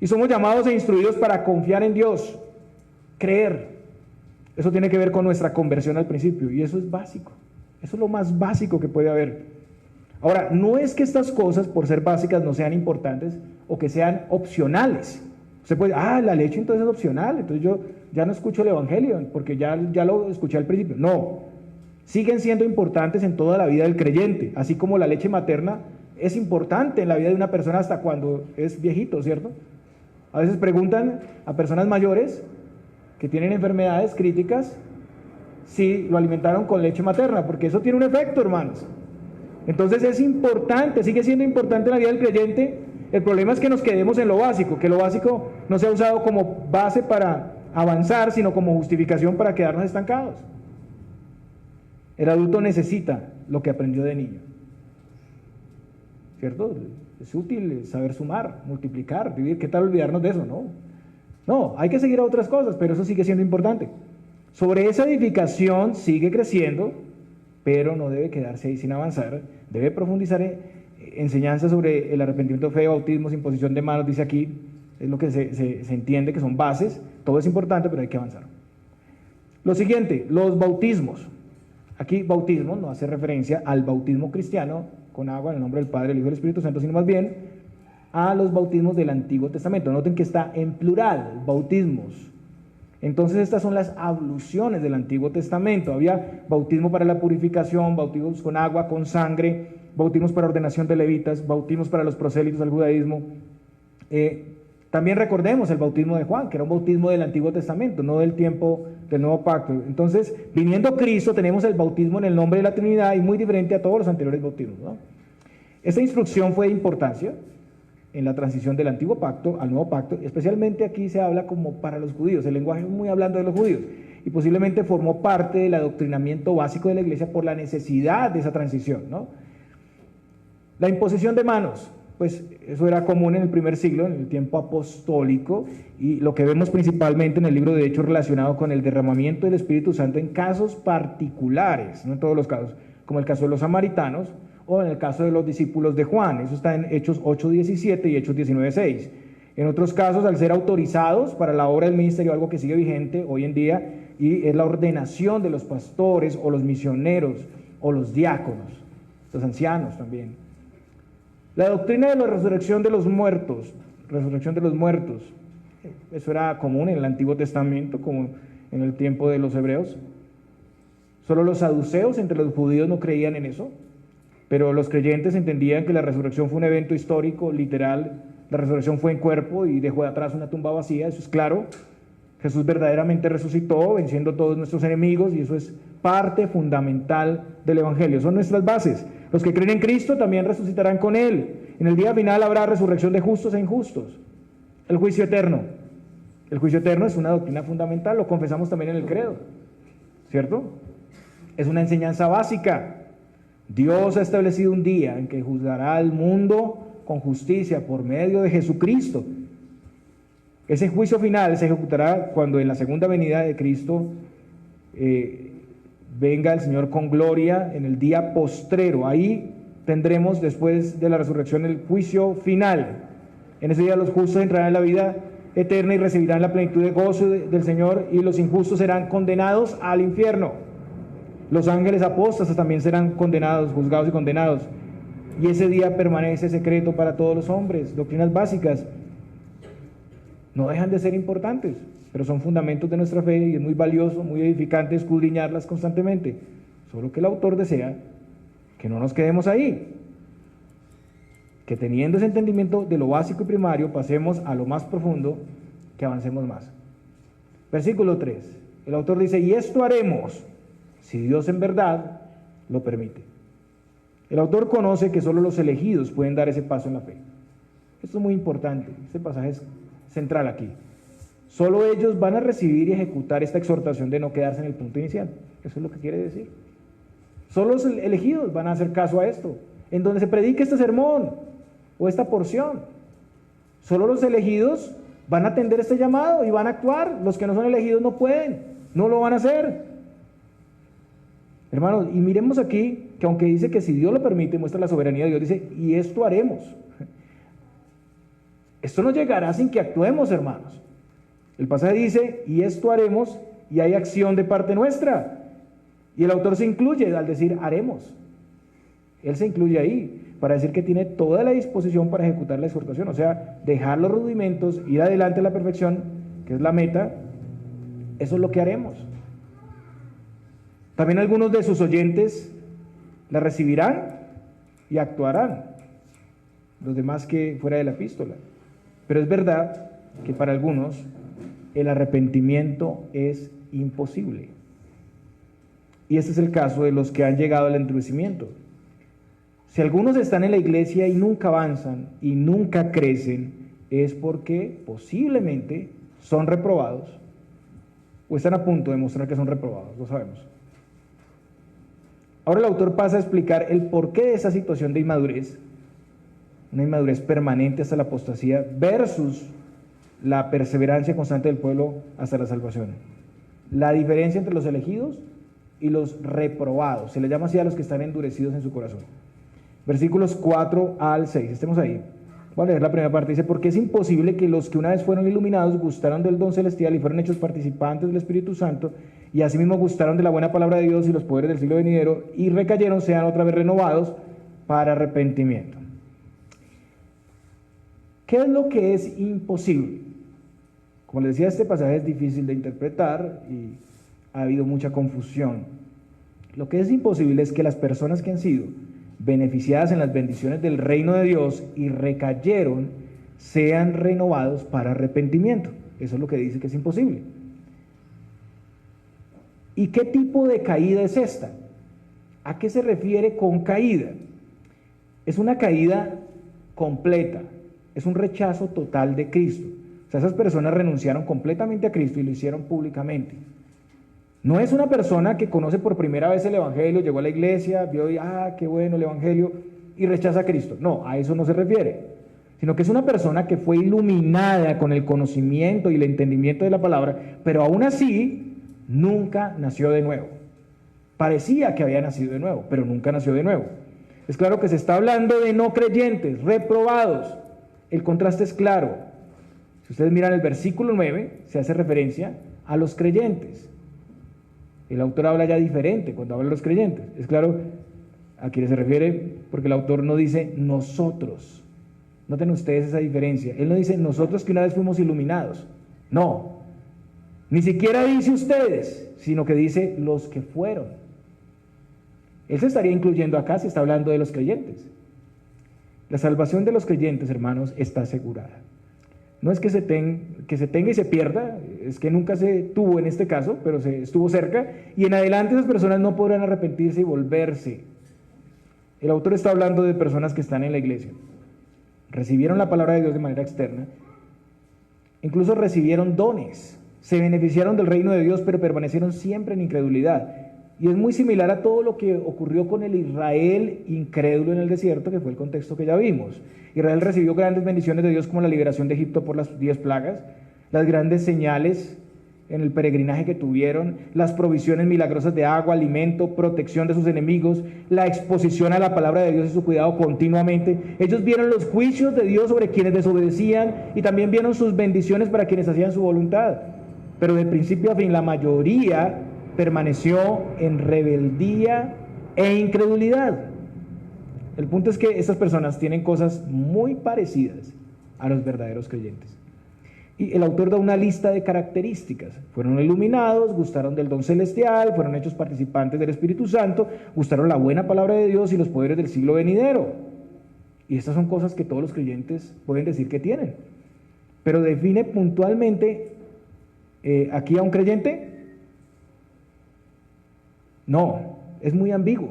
Y somos llamados e instruidos para confiar en Dios, creer. Eso tiene que ver con nuestra conversión al principio, y eso es básico. Eso es lo más básico que puede haber. Ahora, no es que estas cosas, por ser básicas, no sean importantes o que sean opcionales. Usted puede, la leche entonces es opcional, entonces yo ya no escucho el Evangelio, porque ya lo escuché al principio. No, siguen siendo importantes en toda la vida del creyente, así como la leche materna es importante en la vida de una persona hasta cuando es viejito, ¿cierto? A veces preguntan a personas mayores que tienen enfermedades críticas si lo alimentaron con leche materna, porque eso tiene un efecto, hermanos. Entonces es importante, sigue siendo importante en la vida del creyente. El problema es que nos quedemos en lo básico, que lo básico no sea usado como base para avanzar, sino como justificación para quedarnos estancados. El adulto necesita lo que aprendió de niño, ¿cierto? Es útil saber sumar, multiplicar, dividir. ¿Qué tal olvidarnos de eso? No, hay que seguir a otras cosas, pero eso sigue siendo importante. Sobre esa edificación sigue creciendo, pero no debe quedarse ahí sin avanzar. Debe profundizar en enseñanzas sobre el arrepentimiento, fe, bautismos, imposición de manos, dice aquí. Es lo que se entiende que son bases. Todo es importante, pero hay que avanzar. Lo siguiente, los bautismos. Aquí bautismo no hace referencia al bautismo cristiano con agua en el nombre del Padre, del Hijo y del Espíritu Santo, sino más bien a los bautismos del Antiguo Testamento. Noten que está en plural, bautismos. Entonces estas son las abluciones del Antiguo Testamento. Había bautismo para la purificación, bautismos con agua, con sangre, bautismos para ordenación de levitas, bautismos para los prosélitos al judaísmo. También recordemos el bautismo de Juan, que era un bautismo del Antiguo Testamento, no del tiempo del Nuevo Pacto. Entonces, viniendo Cristo, tenemos el bautismo en el nombre de la Trinidad y muy diferente a todos los anteriores bautismos, ¿no? Esta instrucción fue de importancia en la transición del Antiguo Pacto al Nuevo Pacto, especialmente aquí se habla como para los judíos, el lenguaje es muy hablando de los judíos, y posiblemente formó parte del adoctrinamiento básico de la iglesia por la necesidad de esa transición, ¿no? La imposición de manos, pues eso era común en el primer siglo, en el tiempo apostólico, y lo que vemos principalmente en el libro de Hechos relacionado con el derramamiento del Espíritu Santo en casos particulares, no en todos los casos, como el caso de los samaritanos, o en el caso de los discípulos de Juan. Eso está en Hechos 8:17 y Hechos 19:6. En otros casos, al ser autorizados para la obra del ministerio, algo que sigue vigente hoy en día, y es la ordenación de los pastores o los misioneros o los diáconos, los ancianos también. La doctrina de la resurrección de los muertos, eso era común en el Antiguo Testamento, como en el tiempo de los hebreos. Solo los saduceos entre los judíos no creían en eso, pero los creyentes entendían que la resurrección fue un evento histórico, literal, La resurrección fue en cuerpo y dejó de atrás una tumba vacía, eso es claro. Jesús verdaderamente resucitó, venciendo todos nuestros enemigos, y eso es parte fundamental del Evangelio. Son nuestras bases. Los que creen en Cristo también resucitarán con Él. En el día final habrá resurrección de justos e injustos. El juicio eterno. El juicio eterno es una doctrina fundamental, lo confesamos también en el credo, ¿cierto? Es una enseñanza básica. Dios ha establecido un día en que juzgará al mundo con justicia por medio de Jesucristo. Ese juicio final se ejecutará cuando en la segunda venida de Cristo venga el Señor con gloria en el día postrero. Ahí tendremos, después de la resurrección, el juicio final. En ese día los justos entrarán en la vida eterna y recibirán la plenitud de gozo del Señor, y los injustos serán condenados al infierno. Los ángeles apóstatas también serán condenados, juzgados y condenados. Y ese día permanece secreto para todos los hombres. Doctrinas básicas no dejan de ser importantes, pero son fundamentos de nuestra fe, y es muy valioso, muy edificante escudriñarlas constantemente. Solo que el autor desea que no nos quedemos ahí, que teniendo ese entendimiento de lo básico y primario, pasemos a lo más profundo, que avancemos más. Versículo 3, el autor dice: y esto haremos si Dios en verdad lo permite. El autor conoce que solo los elegidos pueden dar ese paso en la fe. Esto es muy importante, este pasaje es central aquí. Solo ellos van a recibir y ejecutar esta exhortación de no quedarse en el punto inicial. Eso es lo que quiere decir. Solo los elegidos van a hacer caso a esto, en donde se predique este sermón o esta porción. Solo los elegidos van a atender este llamado y van a actuar. Los que no son elegidos no pueden, no lo van a hacer. Hermanos, y miremos aquí que aunque dice que si Dios lo permite, muestra la soberanía de Dios, dice: y esto haremos. Esto no llegará sin que actuemos, hermanos. El pasaje dice: y esto haremos, y hay acción de parte nuestra. Y el autor se incluye al decir haremos. Él se incluye ahí para decir que tiene toda la disposición para ejecutar la exhortación, o sea, dejar los rudimentos, ir adelante a la perfección, que es la meta. Eso es lo que haremos. También algunos de sus oyentes la recibirán y actuarán, los demás que fuera de la epístola. Pero es verdad que para algunos el arrepentimiento es imposible. Y este es el caso de los que han llegado al endurecimiento. Si algunos están en la iglesia y nunca avanzan y nunca crecen, es porque posiblemente son reprobados o están a punto de mostrar que son reprobados, lo sabemos. Ahora el autor pasa a explicar el porqué de esa situación de inmadurez, una inmadurez permanente hasta la apostasía, versus la perseverancia constante del pueblo hasta la salvación. La diferencia entre los elegidos y los reprobados, se le llama así a los que están endurecidos en su corazón. Versículos 4 al 6, estemos ahí. Voy a leer la primera parte, dice: porque es imposible que los que una vez fueron iluminados gustaron del don celestial y fueron hechos participantes del Espíritu Santo, y asimismo gustaron de la buena palabra de Dios y los poderes del siglo venidero, y recayeron, sean otra vez renovados para arrepentimiento. ¿Qué es lo que es imposible? Como les decía, este pasaje es difícil de interpretar y ha habido mucha confusión. Lo que es imposible es que las personas que han sido beneficiadas en las bendiciones del reino de Dios y recayeron, sean renovados para arrepentimiento. Eso es lo que dice que es imposible. ¿Y qué tipo de caída es esta? ¿A qué se refiere con caída? Es una caída completa, es un rechazo total de Cristo. O sea, esas personas renunciaron completamente a Cristo y lo hicieron públicamente. No es una persona que conoce por primera vez el Evangelio, llegó a la iglesia, vio y qué bueno el Evangelio, y rechaza a Cristo. No, a eso no se refiere. Sino que es una persona que fue iluminada con el conocimiento y el entendimiento de la palabra, pero aún así nunca nació de nuevo. Parecía que había nacido de nuevo, pero nunca nació de nuevo. Es claro que se está hablando de no creyentes, reprobados. El contraste es claro. Si ustedes miran el versículo 9, se hace referencia a los creyentes. El autor habla ya diferente cuando habla de los creyentes. Es claro a quién se refiere, porque el autor no dice nosotros. Noten ustedes esa diferencia. Él no dice nosotros que una vez fuimos iluminados. No. Ni siquiera dice ustedes, sino que dice los que fueron. Él se estaría incluyendo acá si está hablando de los creyentes. La salvación de los creyentes, hermanos, está asegurada. No es que se tenga y se pierda, es que nunca se tuvo en este caso, pero se estuvo cerca, y en adelante esas personas no podrán arrepentirse y volverse. El autor está hablando de personas que están en la iglesia, recibieron la palabra de Dios de manera externa, incluso recibieron dones, se beneficiaron del reino de Dios, pero permanecieron siempre en incredulidad. Y es muy similar a todo lo que ocurrió con el Israel incrédulo en el desierto, que fue el contexto que ya vimos. Israel recibió grandes bendiciones de Dios, como la liberación de Egipto por las 10 plagas, las grandes señales en el peregrinaje que tuvieron, las provisiones milagrosas de agua, alimento, protección de sus enemigos, la exposición a la palabra de Dios y su cuidado continuamente. Ellos vieron los juicios de Dios sobre quienes desobedecían y también vieron sus bendiciones para quienes hacían su voluntad. Pero de principio a fin, la mayoría permaneció en rebeldía e incredulidad. El punto es que estas personas tienen cosas muy parecidas a los verdaderos creyentes. Y el autor da una lista de características. Fueron iluminados, gustaron del don celestial, fueron hechos participantes del Espíritu Santo, gustaron la buena palabra de Dios y los poderes del siglo venidero. Y estas son cosas que todos los creyentes pueden decir que tienen. Pero define puntualmente aquí a un creyente. No, es muy ambiguo.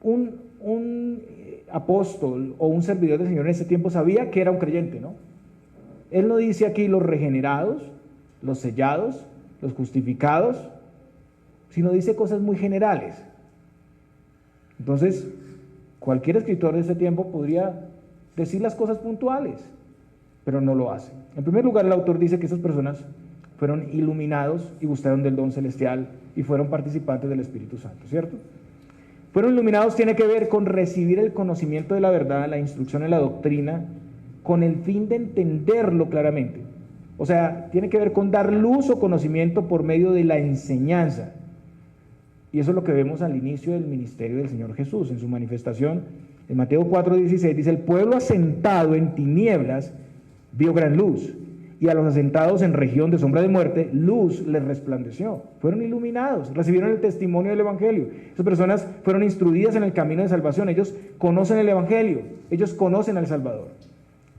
Un apóstol o un servidor del Señor en ese tiempo sabía que era un creyente, ¿no? Él no dice aquí los regenerados, los sellados, los justificados, sino dice cosas muy generales. Entonces, cualquier escritor de ese tiempo podría decir las cosas puntuales, pero no lo hace. En primer lugar, el autor dice que esas personas fueron iluminados y gustaron del don celestial y fueron participantes del Espíritu Santo, ¿cierto? Fueron iluminados tiene que ver con recibir el conocimiento de la verdad, la instrucción en la doctrina, con el fin de entenderlo claramente. O sea, tiene que ver con dar luz o conocimiento por medio de la enseñanza. Y eso es lo que vemos al inicio del ministerio del Señor Jesús, en su manifestación. En Mateo 4:16 dice, el pueblo asentado en tinieblas vio gran luz, y a los asentados en región de sombra de muerte, luz les resplandeció. Fueron iluminados, recibieron el testimonio del Evangelio. Esas personas fueron instruidas en el camino de salvación. Ellos conocen el Evangelio, ellos conocen al Salvador.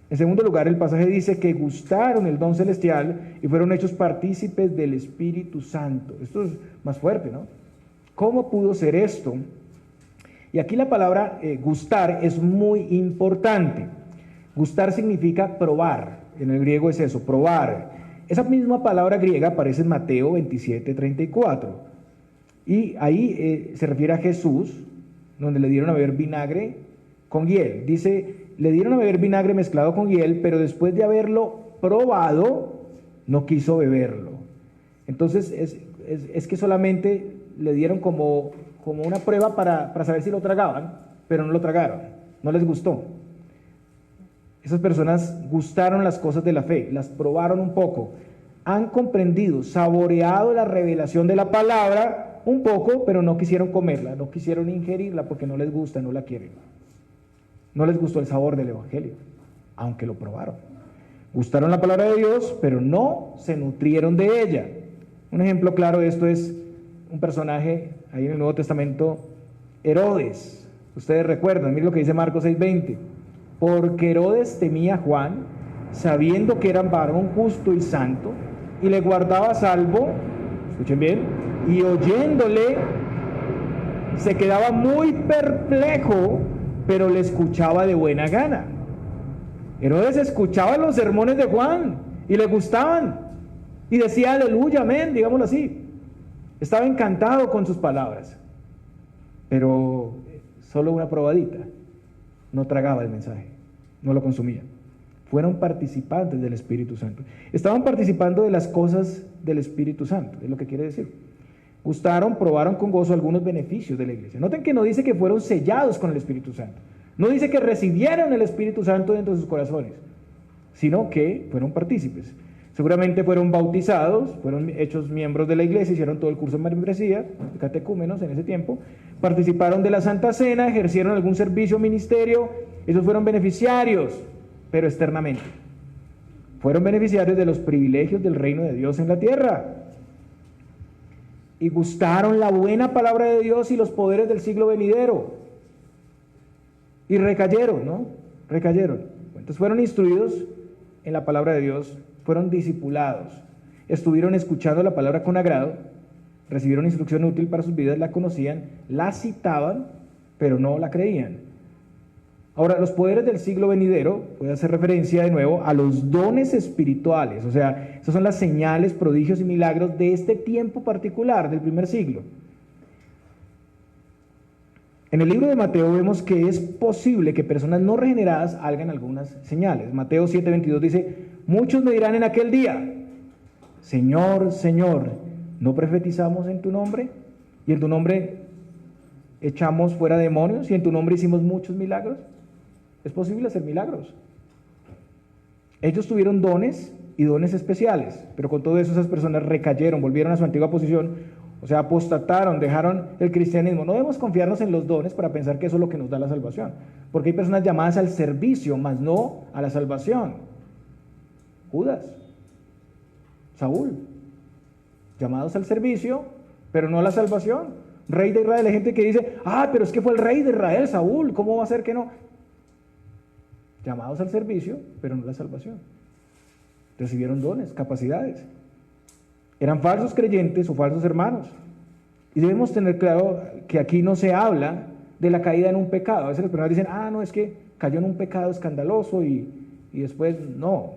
En segundo lugar, el pasaje dice que gustaron el don celestial y fueron hechos partícipes del Espíritu Santo. Esto es más fuerte, ¿no? ¿Cómo pudo ser esto? Y aquí la palabra gustar es muy importante. Gustar significa probar. En el griego es eso, probar. Esa misma palabra griega aparece en Mateo 27:34. Y ahí se refiere a Jesús, donde le dieron a beber vinagre con hiel. Dice, le dieron a beber vinagre mezclado con hiel, pero después de haberlo probado, no quiso beberlo. Entonces, es que solamente le dieron como una prueba para saber si lo tragaban, pero no lo tragaron, no les gustó. Esas personas gustaron las cosas de la fe, las probaron un poco, han comprendido, saboreado la revelación de la palabra un poco, pero no quisieron comerla, no quisieron ingerirla porque no les gusta, no la quieren. No les gustó el sabor del Evangelio, aunque lo probaron. Gustaron la palabra de Dios, pero no se nutrieron de ella. Un ejemplo claro de esto es un personaje ahí en el Nuevo Testamento, Herodes. Ustedes recuerdan, miren lo que dice Marcos 6:20. Porque Herodes temía a Juan, sabiendo que era varón justo y santo, y le guardaba a salvo, escuchen bien, y oyéndole, se quedaba muy perplejo, pero le escuchaba de buena gana. Herodes escuchaba los sermones de Juan, y le gustaban, y decía aleluya, amén, digámoslo así. Estaba encantado con sus palabras, pero solo una probadita. No tragaba el mensaje, no lo consumía. Fueron participantes del Espíritu Santo. Estaban participando de las cosas del Espíritu Santo, es lo que quiere decir. Gustaron, probaron con gozo algunos beneficios de la iglesia. Noten que no dice que fueron sellados con el Espíritu Santo. No dice que recibieron el Espíritu Santo dentro de sus corazones, sino que fueron partícipes. Seguramente fueron bautizados, fueron hechos miembros de la iglesia, hicieron todo el curso de membresía, catecúmenos en ese tiempo, participaron de la Santa Cena, ejercieron algún servicio o ministerio, esos fueron beneficiarios, pero externamente. Fueron beneficiarios de los privilegios del reino de Dios en la tierra. Y gustaron la buena palabra de Dios y los poderes del siglo venidero. Y recayeron, ¿no? Recayeron. Entonces fueron instruidos en la palabra de Dios, fueron discipulados, estuvieron escuchando la palabra con agrado, recibieron instrucción útil para sus vidas, la conocían, la citaban, pero no la creían. Ahora, los poderes del siglo venidero, puede hacer referencia de nuevo a los dones espirituales, o sea, esas son las señales, prodigios y milagros de este tiempo particular, del primer siglo. En el libro de Mateo vemos que es posible que personas no regeneradas hagan algunas señales. Mateo 7:22 dice, muchos me dirán en aquel día, Señor, Señor, ¿no profetizamos en tu nombre? ¿Y en tu nombre echamos fuera demonios? ¿Y en tu nombre hicimos muchos milagros? Es posible hacer milagros. Ellos tuvieron dones y dones especiales, pero con todo eso esas personas recayeron, volvieron a su antigua posición, o sea, apostataron, dejaron el cristianismo. No debemos confiarnos en los dones para pensar que eso es lo que nos da la salvación, porque hay personas llamadas al servicio, mas no a la salvación. Judas, Saúl, llamados al servicio, pero no a la salvación. Rey de Israel, hay gente que dice, pero es que fue el rey de Israel, Saúl, ¿cómo va a ser que no? Llamados al servicio, pero no a la salvación. Recibieron dones, capacidades. Eran falsos creyentes o falsos hermanos. Y debemos tener claro que aquí no se habla de la caída en un pecado. A veces las personas dicen, no, es que cayó en un pecado escandaloso y después no.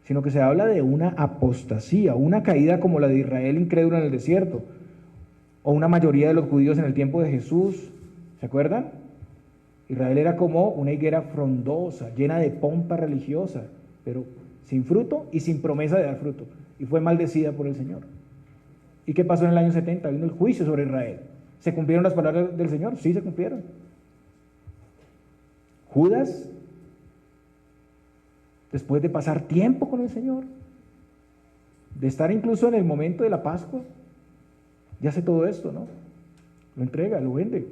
Sino que se habla de una apostasía, una caída como la de Israel incrédulo en el desierto, o una mayoría de los judíos en el tiempo de Jesús. ¿Se acuerdan? Israel era como una higuera frondosa, llena de pompa religiosa, pero sin fruto y sin promesa de dar fruto. Y fue maldecida por el Señor. ¿Y qué pasó en el año 70? Vino el juicio sobre Israel. ¿Se cumplieron las palabras del Señor? Sí, se cumplieron. Judas, después de pasar tiempo con el Señor, de estar incluso en el momento de la Pascua, ya hace todo esto, ¿no? Lo entrega, lo vende.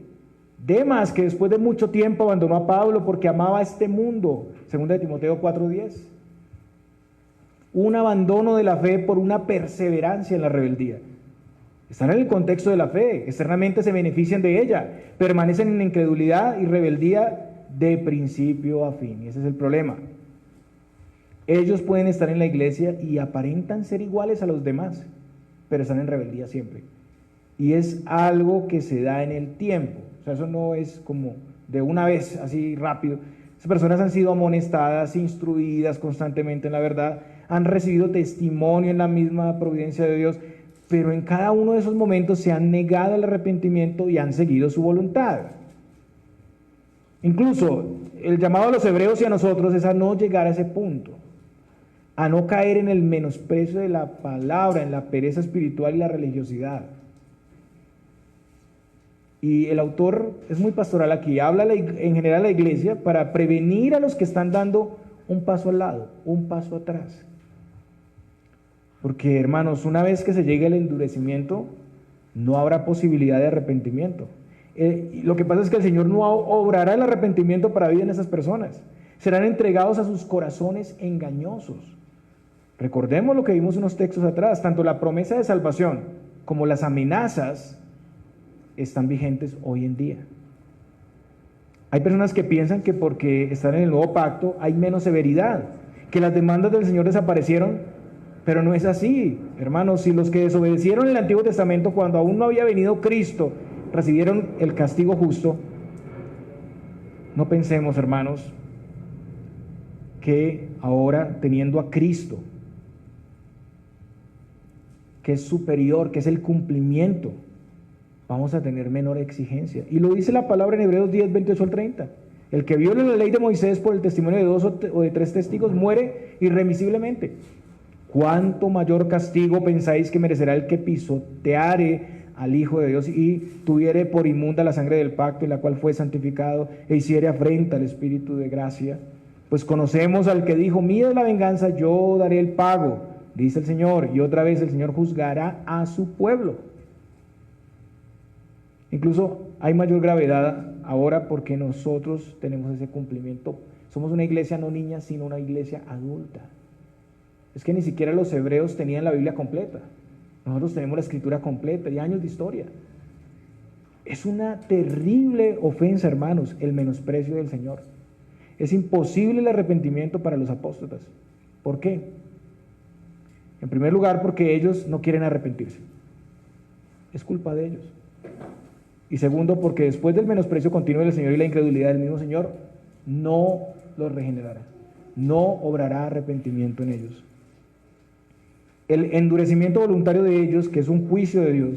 Demas, que después de mucho tiempo abandonó a Pablo porque amaba este mundo, 2 Timoteo 4:10. Un abandono de la fe por una perseverancia en la rebeldía. Están en el contexto de la fe, externamente se benefician de ella, permanecen en incredulidad y rebeldía de principio a fin, y ese es el problema. Ellos pueden estar en la iglesia y aparentan ser iguales a los demás, pero están en rebeldía siempre. Y es algo que se da en el tiempo, o sea, eso no es como de una vez, así rápido. Esas personas han sido amonestadas, instruidas constantemente en la verdad, han recibido testimonio en la misma providencia de Dios, pero en cada uno de esos momentos se han negado al arrepentimiento y han seguido su voluntad. Incluso el llamado a los hebreos y a nosotros es a no llegar a ese punto, a no caer en el menosprecio de la palabra, en la pereza espiritual y la religiosidad. Y el autor es muy pastoral aquí, habla en general a la iglesia para prevenir a los que están dando un paso al lado, un paso atrás. Porque, hermanos, una vez que se llegue al endurecimiento, no habrá posibilidad de arrepentimiento. Lo que pasa es que el Señor no obrará el arrepentimiento para vida en esas personas. Serán entregados a sus corazones engañosos. Recordemos lo que vimos unos textos atrás, tanto la promesa de salvación como las amenazas están vigentes hoy en día. Hay personas que piensan que porque están en el nuevo pacto hay menos severidad, que las demandas del Señor desaparecieron, pero no es así, hermanos. Si los que desobedecieron el Antiguo Testamento cuando aún no había venido Cristo recibieron el castigo justo, no pensemos, hermanos, que ahora teniendo a Cristo, que es superior, que es el cumplimiento, vamos a tener menor exigencia. Y lo dice la palabra en Hebreos 10, 28 al 30. El que viola la ley de Moisés por el testimonio de 2 o de 3 testigos muere irremisiblemente. ¿Cuánto mayor castigo pensáis que merecerá el que pisoteare al Hijo de Dios y tuviere por inmunda la sangre del pacto en la cual fue santificado e hiciere afrenta al Espíritu de gracia? Pues conocemos al que dijo, mía es la venganza, yo daré el pago, dice el Señor, y otra vez el Señor juzgará a su pueblo. Incluso hay mayor gravedad ahora porque nosotros tenemos ese cumplimiento. Somos una iglesia no niña, sino una iglesia adulta. Es que ni siquiera los hebreos tenían la Biblia completa. Nosotros tenemos la escritura completa y años de historia. Es una terrible ofensa, hermanos, el menosprecio del Señor. Es imposible el arrepentimiento para los apóstatas. ¿Por qué? En primer lugar, porque ellos no quieren arrepentirse. Es culpa de ellos. Y segundo, porque después del menosprecio continuo del Señor y la incredulidad del mismo Señor, no los regenerará. No obrará arrepentimiento en ellos. El endurecimiento voluntario de ellos, que es un juicio de Dios,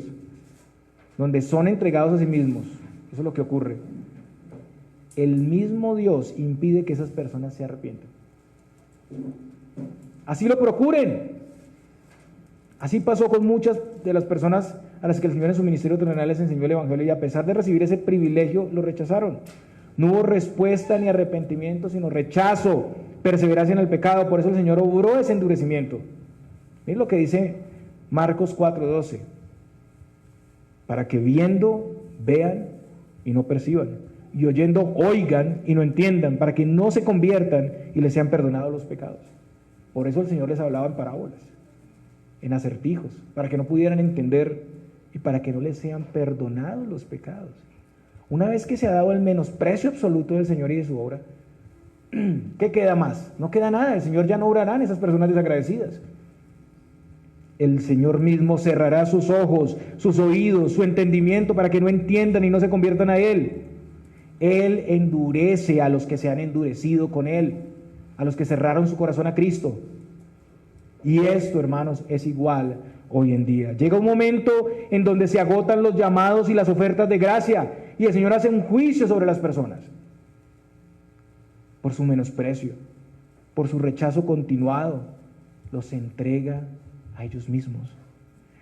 donde son entregados a sí mismos, eso es lo que ocurre. El mismo Dios impide que esas personas se arrepientan. Así lo procuren. Así pasó con muchas de las personas a las que el Señor en su ministerio terrenal les enseñó el Evangelio, y a pesar de recibir ese privilegio, lo rechazaron. No hubo respuesta ni arrepentimiento, sino rechazo, perseverancia en el pecado. Por eso el Señor obró ese endurecimiento. Miren lo que dice Marcos 4:12. Para que viendo, vean y no perciban, y oyendo, oigan y no entiendan, para que no se conviertan y les sean perdonados los pecados. Por eso el Señor les hablaba en parábolas, en acertijos, para que no pudieran entender y para que no les sean perdonados los pecados. Una vez que se ha dado el menosprecio absoluto del Señor y de su obra, ¿qué queda más? No queda nada. El Señor ya no obrará en esas personas desagradecidas. El Señor mismo cerrará sus ojos, sus oídos, su entendimiento para que no entiendan y no se conviertan a Él. Él endurece a los que se han endurecido con Él, a los que cerraron su corazón a Cristo. Y esto, hermanos, es igual hoy en día. Llega un momento en donde se agotan los llamados y las ofertas de gracia, y el Señor hace un juicio sobre las personas por su menosprecio, por su rechazo continuado. Los entrega a ellos mismos.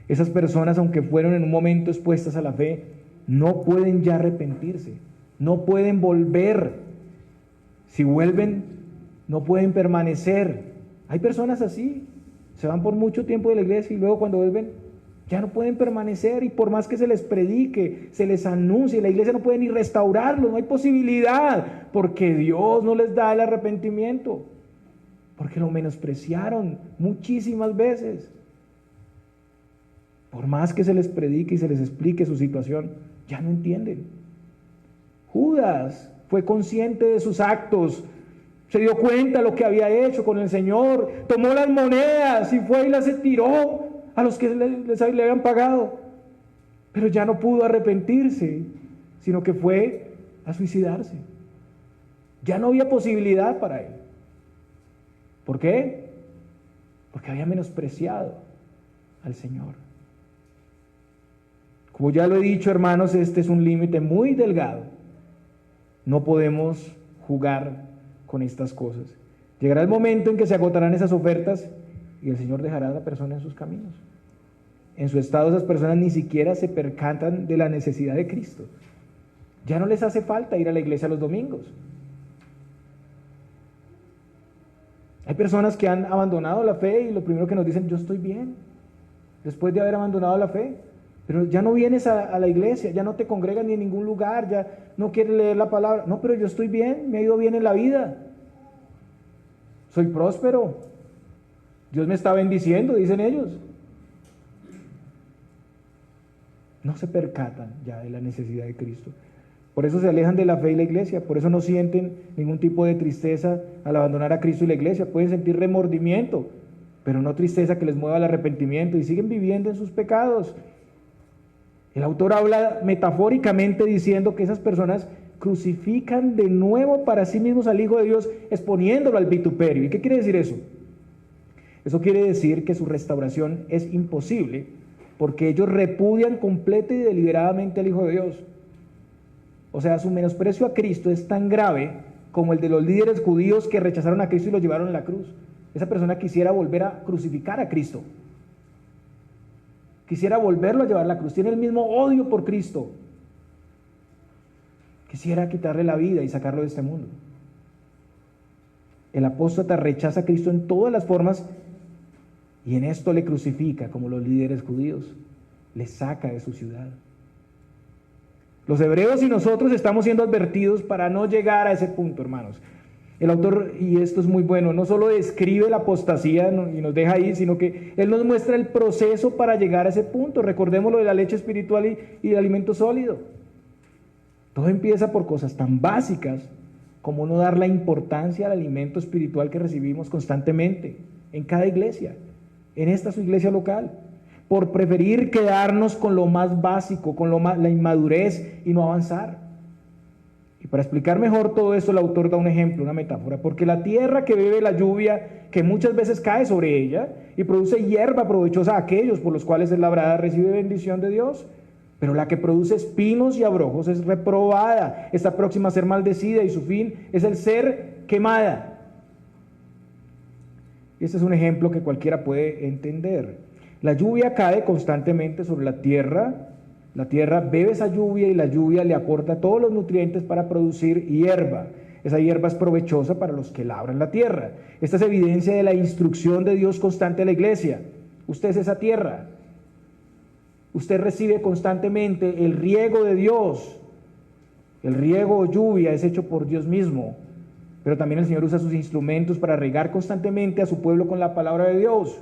Esas personas, aunque fueron en un momento expuestas a la fe, no pueden ya arrepentirse, no pueden volver. Si vuelven, no pueden permanecer. Hay personas así, se van por mucho tiempo de la iglesia y luego cuando vuelven ya no pueden permanecer, y por más que se les predique, se les anuncie, la iglesia no puede ni restaurarlos, no hay posibilidad, porque Dios no les da el arrepentimiento, porque lo menospreciaron muchísimas veces. Por más que se les predique y se les explique su situación, ya no entienden. Judas fue consciente de sus actos, se dio cuenta de lo que había hecho con el Señor, tomó las monedas y fue y las tiró a los que le habían pagado, pero ya no pudo arrepentirse, sino que fue a suicidarse. Ya no había posibilidad para él. ¿Por qué? Porque había menospreciado al Señor. Como ya lo he dicho, hermanos, este es un límite muy delgado. No podemos jugar con estas cosas. Llegará el momento en que se agotarán esas ofertas y el Señor dejará a la persona en sus caminos. En su estado, esas personas ni siquiera se percatan de la necesidad de Cristo. Ya no les hace falta ir a la iglesia los domingos. Hay personas que han abandonado la fe y lo primero que nos dicen: yo estoy bien, después de haber abandonado la fe. Pero ya no vienes a la iglesia, ya no te congregas ni en ningún lugar, ya no quieres leer la palabra. No, pero yo estoy bien, me ha ido bien en la vida. Soy próspero. Dios me está bendiciendo, dicen ellos. No se percatan ya de la necesidad de Cristo. Por eso se alejan de la fe y la iglesia, por eso no sienten ningún tipo de tristeza al abandonar a Cristo y la iglesia. Pueden sentir remordimiento, pero no tristeza que les mueva al arrepentimiento, y siguen viviendo en sus pecados. El autor habla metafóricamente diciendo que esas personas crucifican de nuevo para sí mismos al Hijo de Dios, exponiéndolo al vituperio. ¿Y qué quiere decir eso? Eso quiere decir que su restauración es imposible, porque ellos repudian completa y deliberadamente al Hijo de Dios. O sea, su menosprecio a Cristo es tan grave como el de los líderes judíos que rechazaron a Cristo y lo llevaron a la cruz. Esa persona quisiera volver a crucificar a Cristo. Quisiera volverlo a llevar a la cruz. Tiene el mismo odio por Cristo. Quisiera quitarle la vida y sacarlo de este mundo. El apóstata rechaza a Cristo en todas las formas y en esto le crucifica, como los líderes judíos. Le saca de su ciudad. Los hebreos y nosotros estamos siendo advertidos para no llegar a ese punto, hermanos. El autor, y esto es muy bueno, no solo describe la apostasía y nos deja ahí, sino que él nos muestra el proceso para llegar a ese punto. Recordemos lo de la leche espiritual y el alimento sólido. Todo empieza por cosas tan básicas como no dar la importancia al alimento espiritual que recibimos constantemente en cada iglesia, en esta su iglesia local, por preferir quedarnos con lo más básico, con la inmadurez y no avanzar. Y para explicar mejor todo esto, el autor da un ejemplo, una metáfora, porque la tierra que bebe la lluvia, que muchas veces cae sobre ella y produce hierba provechosa a aquellos por los cuales es labrada, recibe bendición de Dios. Pero la que produce espinos y abrojos es reprobada, está próxima a ser maldecida y su fin es el ser quemada. Y este es un ejemplo que cualquiera puede entender. La lluvia cae constantemente sobre la tierra bebe esa lluvia y la lluvia le aporta todos los nutrientes para producir hierba. Esa hierba es provechosa para los que labran la tierra. Esta es evidencia de la instrucción de Dios constante a la iglesia. Usted es esa tierra. Usted recibe constantemente el riego de Dios. El riego o lluvia es hecho por Dios mismo, pero también el Señor usa sus instrumentos para regar constantemente a su pueblo con la palabra de Dios.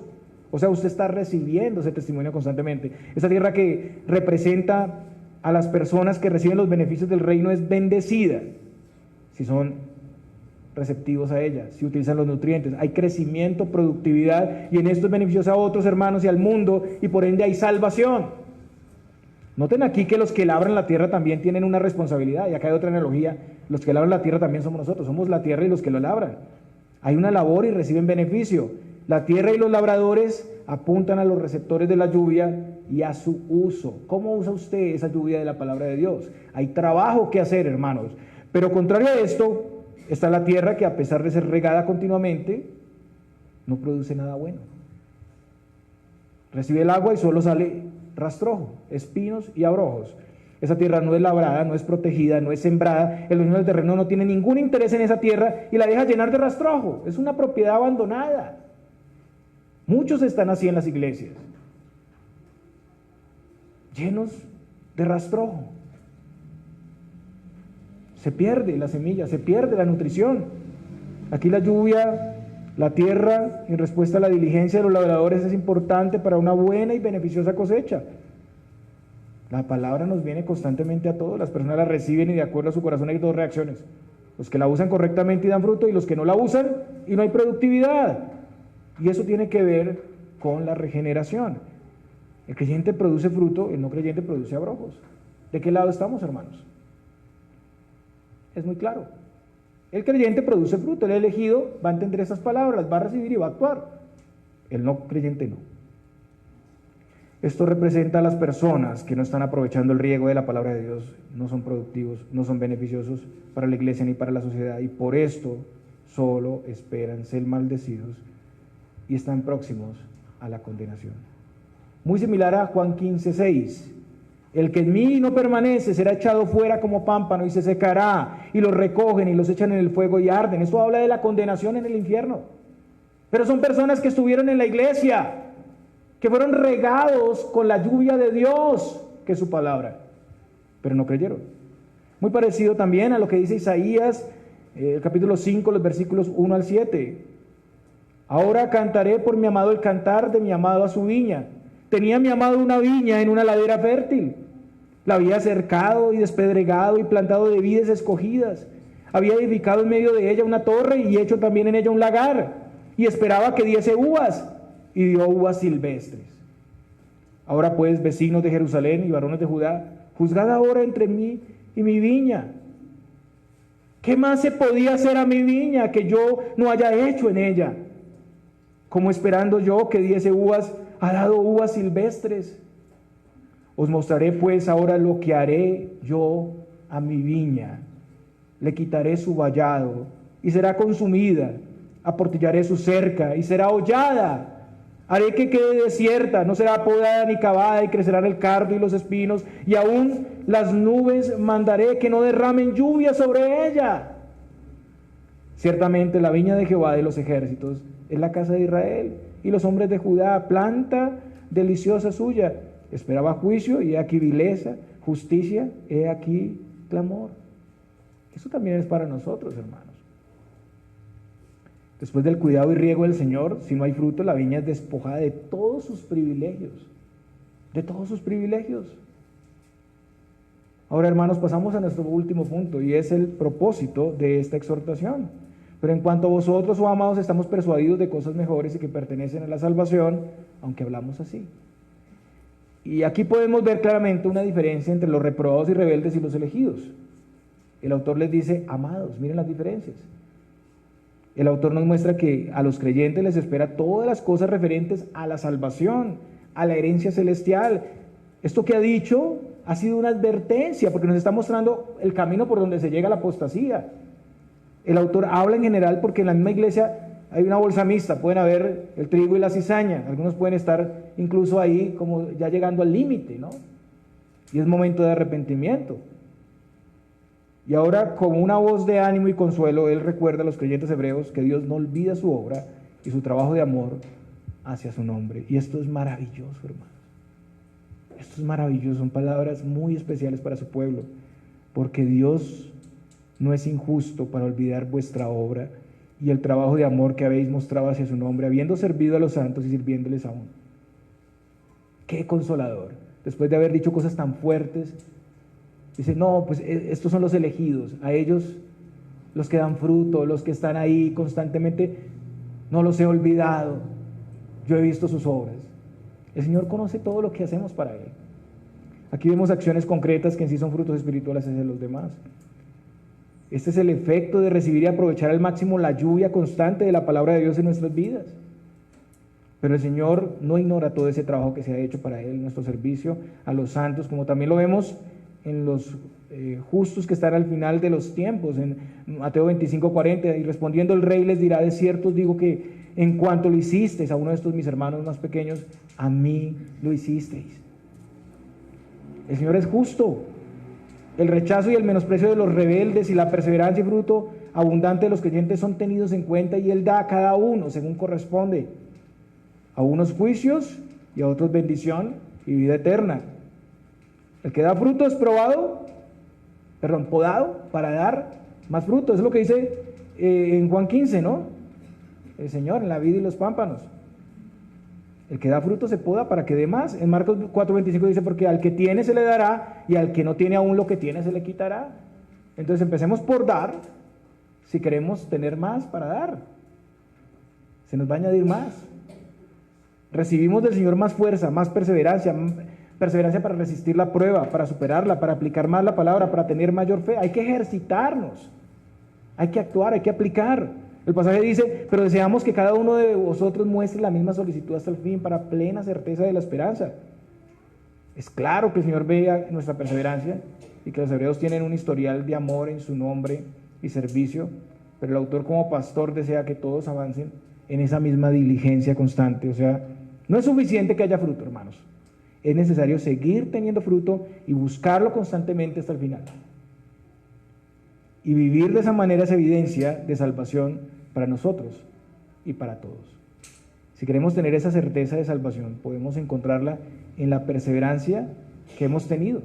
O sea, usted está recibiendo ese testimonio constantemente. Esa tierra que representa a las personas que reciben los beneficios del reino es bendecida, si son receptivos a ella, si utilizan los nutrientes. Hay crecimiento, productividad, y en esto es beneficioso a otros hermanos y al mundo, y por ende hay salvación. Noten aquí que los que labran la tierra también tienen una responsabilidad, y acá hay otra analogía: los que labran la tierra también somos nosotros, somos la tierra y los que lo labran. Hay una labor y reciben beneficio. La tierra y los labradores apuntan a los receptores de la lluvia y a su uso. ¿Cómo usa usted esa lluvia de la palabra de Dios? Hay trabajo que hacer, hermanos. Pero contrario a esto, está la tierra que, a pesar de ser regada continuamente, no produce nada bueno. Recibe el agua y solo sale rastrojo, espinos y abrojos. Esa tierra no es labrada, no es protegida, no es sembrada. El dueño del terreno no tiene ningún interés en esa tierra y la deja llenar de rastrojo. Es una propiedad abandonada. Muchos están así en las iglesias, llenos de rastrojo. Se pierde la semilla, se pierde la nutrición. Aquí la lluvia, la tierra, en respuesta a la diligencia de los labradores, es importante para una buena y beneficiosa cosecha. La palabra nos viene constantemente a todos, las personas la reciben y de acuerdo a su corazón hay dos reacciones: los que la usan correctamente y dan fruto, y los que no la usan y no hay productividad. Y eso tiene que ver con la regeneración. El creyente produce fruto, el no creyente produce abrojos. ¿De qué lado estamos, hermanos? Es muy claro. El creyente produce fruto, el elegido va a entender esas palabras, va a recibir y va a actuar. El no creyente no. Esto representa a las personas que no están aprovechando el riego de la palabra de Dios, no son productivos, no son beneficiosos para la iglesia ni para la sociedad, y por esto solo esperan ser maldecidos y están próximos a la condenación. Muy similar a Juan 15:6. El que en mí no permanece será echado fuera como pámpano y se secará, y los recogen y los echan en el fuego y arden. Esto habla de la condenación en el infierno. Pero son personas que estuvieron en la iglesia, que fueron regados con la lluvia de Dios, que es su palabra, pero no creyeron. Muy parecido también a lo que dice Isaías, el capítulo 5, los versículos 1 al 7. Ahora cantaré por mi amado el cantar de mi amado a su viña. Tenía mi amado una viña en una ladera fértil. La había cercado y despedregado y plantado de vides escogidas. Había edificado en medio de ella una torre y hecho también en ella un lagar. Y esperaba que diese uvas, y dio uvas silvestres. Ahora pues, vecinos de Jerusalén y varones de Judá, juzgad ahora entre mí y mi viña. ¿Qué más se podía hacer a mi viña que yo no haya hecho en ella? Como esperando yo que diese uvas, ha dado uvas silvestres. Os mostraré pues ahora lo que haré yo a mi viña. Le quitaré su vallado y será consumida. Aportillaré su cerca y será hollada. Haré que quede desierta, no será podada ni cavada, y crecerán el cardo y los espinos, y aún las nubes mandaré que no derramen lluvia sobre ella. Ciertamente la viña de Jehová de los ejércitos es la casa de Israel, y los hombres de Judá, planta deliciosa suya. Esperaba juicio, y he aquí vileza; justicia, he aquí clamor. Eso también es para nosotros, hermanos. Después del cuidado y riego del Señor, si no hay fruto, la viña es despojada de todos sus privilegios. De todos sus privilegios. Ahora, hermanos, pasamos a nuestro último punto, y es el propósito de esta exhortación. Pero en cuanto a vosotros, oh amados, estamos persuadidos de cosas mejores y que pertenecen a la salvación, aunque hablamos así. Y aquí podemos ver claramente una diferencia entre los reprobados y rebeldes y los elegidos. El autor les dice, amados, miren las diferencias. El autor nos muestra que a los creyentes les espera todas las cosas referentes a la salvación, a la herencia celestial. Esto que ha dicho ha sido una advertencia, porque nos está mostrando el camino por donde se llega a la apostasía. El autor habla en general porque en la misma iglesia hay una bolsa mixta, pueden haber el trigo y la cizaña, algunos pueden estar incluso ahí como ya llegando al límite, ¿no? Y es momento de arrepentimiento. Y ahora, como una voz de ánimo y consuelo, él recuerda a los creyentes hebreos que Dios no olvida su obra y su trabajo de amor hacia su nombre. Y esto es maravilloso, hermanos. Esto es maravilloso, son palabras muy especiales para su pueblo, porque Dios no es injusto para olvidar vuestra obra y el trabajo de amor que habéis mostrado hacia su nombre, habiendo servido a los santos y sirviéndoles aún. Qué consolador. Después de haber dicho cosas tan fuertes, dice, no, pues estos son los elegidos, a ellos los que dan fruto, los que están ahí constantemente, no los he olvidado, yo he visto sus obras. El Señor conoce todo lo que hacemos para Él. Aquí vemos acciones concretas que en sí son frutos espirituales hacia los demás. Este es el efecto de recibir y aprovechar al máximo la lluvia constante de la palabra de Dios en nuestras vidas. Pero el Señor no ignora todo ese trabajo que se ha hecho para Él, nuestro servicio a los santos, como también lo vemos en los justos que están al final de los tiempos, en Mateo 25:40, y respondiendo el rey les dirá, de cierto os digo que en cuanto lo hicisteis a uno de estos mis hermanos más pequeños, a mí lo hicisteis. El Señor es justo. El rechazo y el menosprecio de los rebeldes y la perseverancia y fruto abundante de los creyentes son tenidos en cuenta, y Él da a cada uno según corresponde, a unos juicios y a otros bendición y vida eterna. El que da fruto es podado para dar más fruto. Eso es lo que dice en Juan 15, ¿no? El Señor en la vid y los pámpanos. El que da fruto se poda para que dé más. En Marcos 4:25 dice, porque al que tiene se le dará, y al que no tiene aún lo que tiene se le quitará. Entonces empecemos por dar, si queremos tener más para dar. Se nos va a añadir más. Recibimos del Señor más fuerza, más perseverancia para resistir la prueba, para superarla, para aplicar más la palabra, para tener mayor fe. Hay que ejercitarnos, hay que actuar, hay que aplicar. El pasaje dice, pero deseamos que cada uno de vosotros muestre la misma solicitud hasta el fin, para plena certeza de la esperanza. Es claro que el Señor vea nuestra perseverancia y que los hebreos tienen un historial de amor en su nombre y servicio, pero el autor como pastor desea que todos avancen en esa misma diligencia constante. O sea, no es suficiente que haya fruto, hermanos. Es necesario seguir teniendo fruto y buscarlo constantemente hasta el final. Y vivir de esa manera es evidencia de salvación para nosotros y para todos. Si queremos tener esa certeza de salvación, podemos encontrarla en la perseverancia que hemos tenido,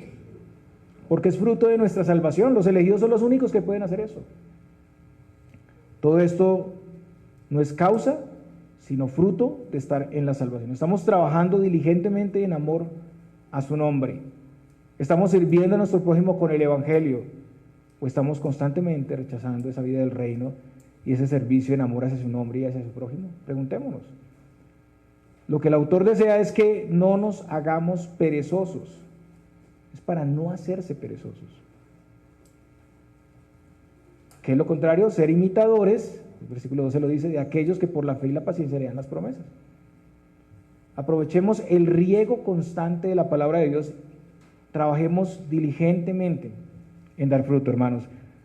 porque es fruto de nuestra salvación. Los elegidos son los únicos que pueden hacer eso. Todo esto no es causa, sino fruto de estar en la salvación. Estamos trabajando diligentemente en amor a su nombre. Estamos sirviendo a nuestro prójimo con el evangelio, o estamos constantemente rechazando esa vida del reino y ese servicio en amor hacia su nombre y hacia su prójimo. Preguntémonos. Lo que el autor desea es que no nos hagamos perezosos. Es para no hacerse perezosos. ¿Qué es lo contrario? Ser imitadores, el versículo 12 lo dice, de aquellos que por la fe y la paciencia heredan las promesas. Aprovechemos el riego constante de la palabra de Dios. Trabajemos diligentemente en dar fruto, hermanos.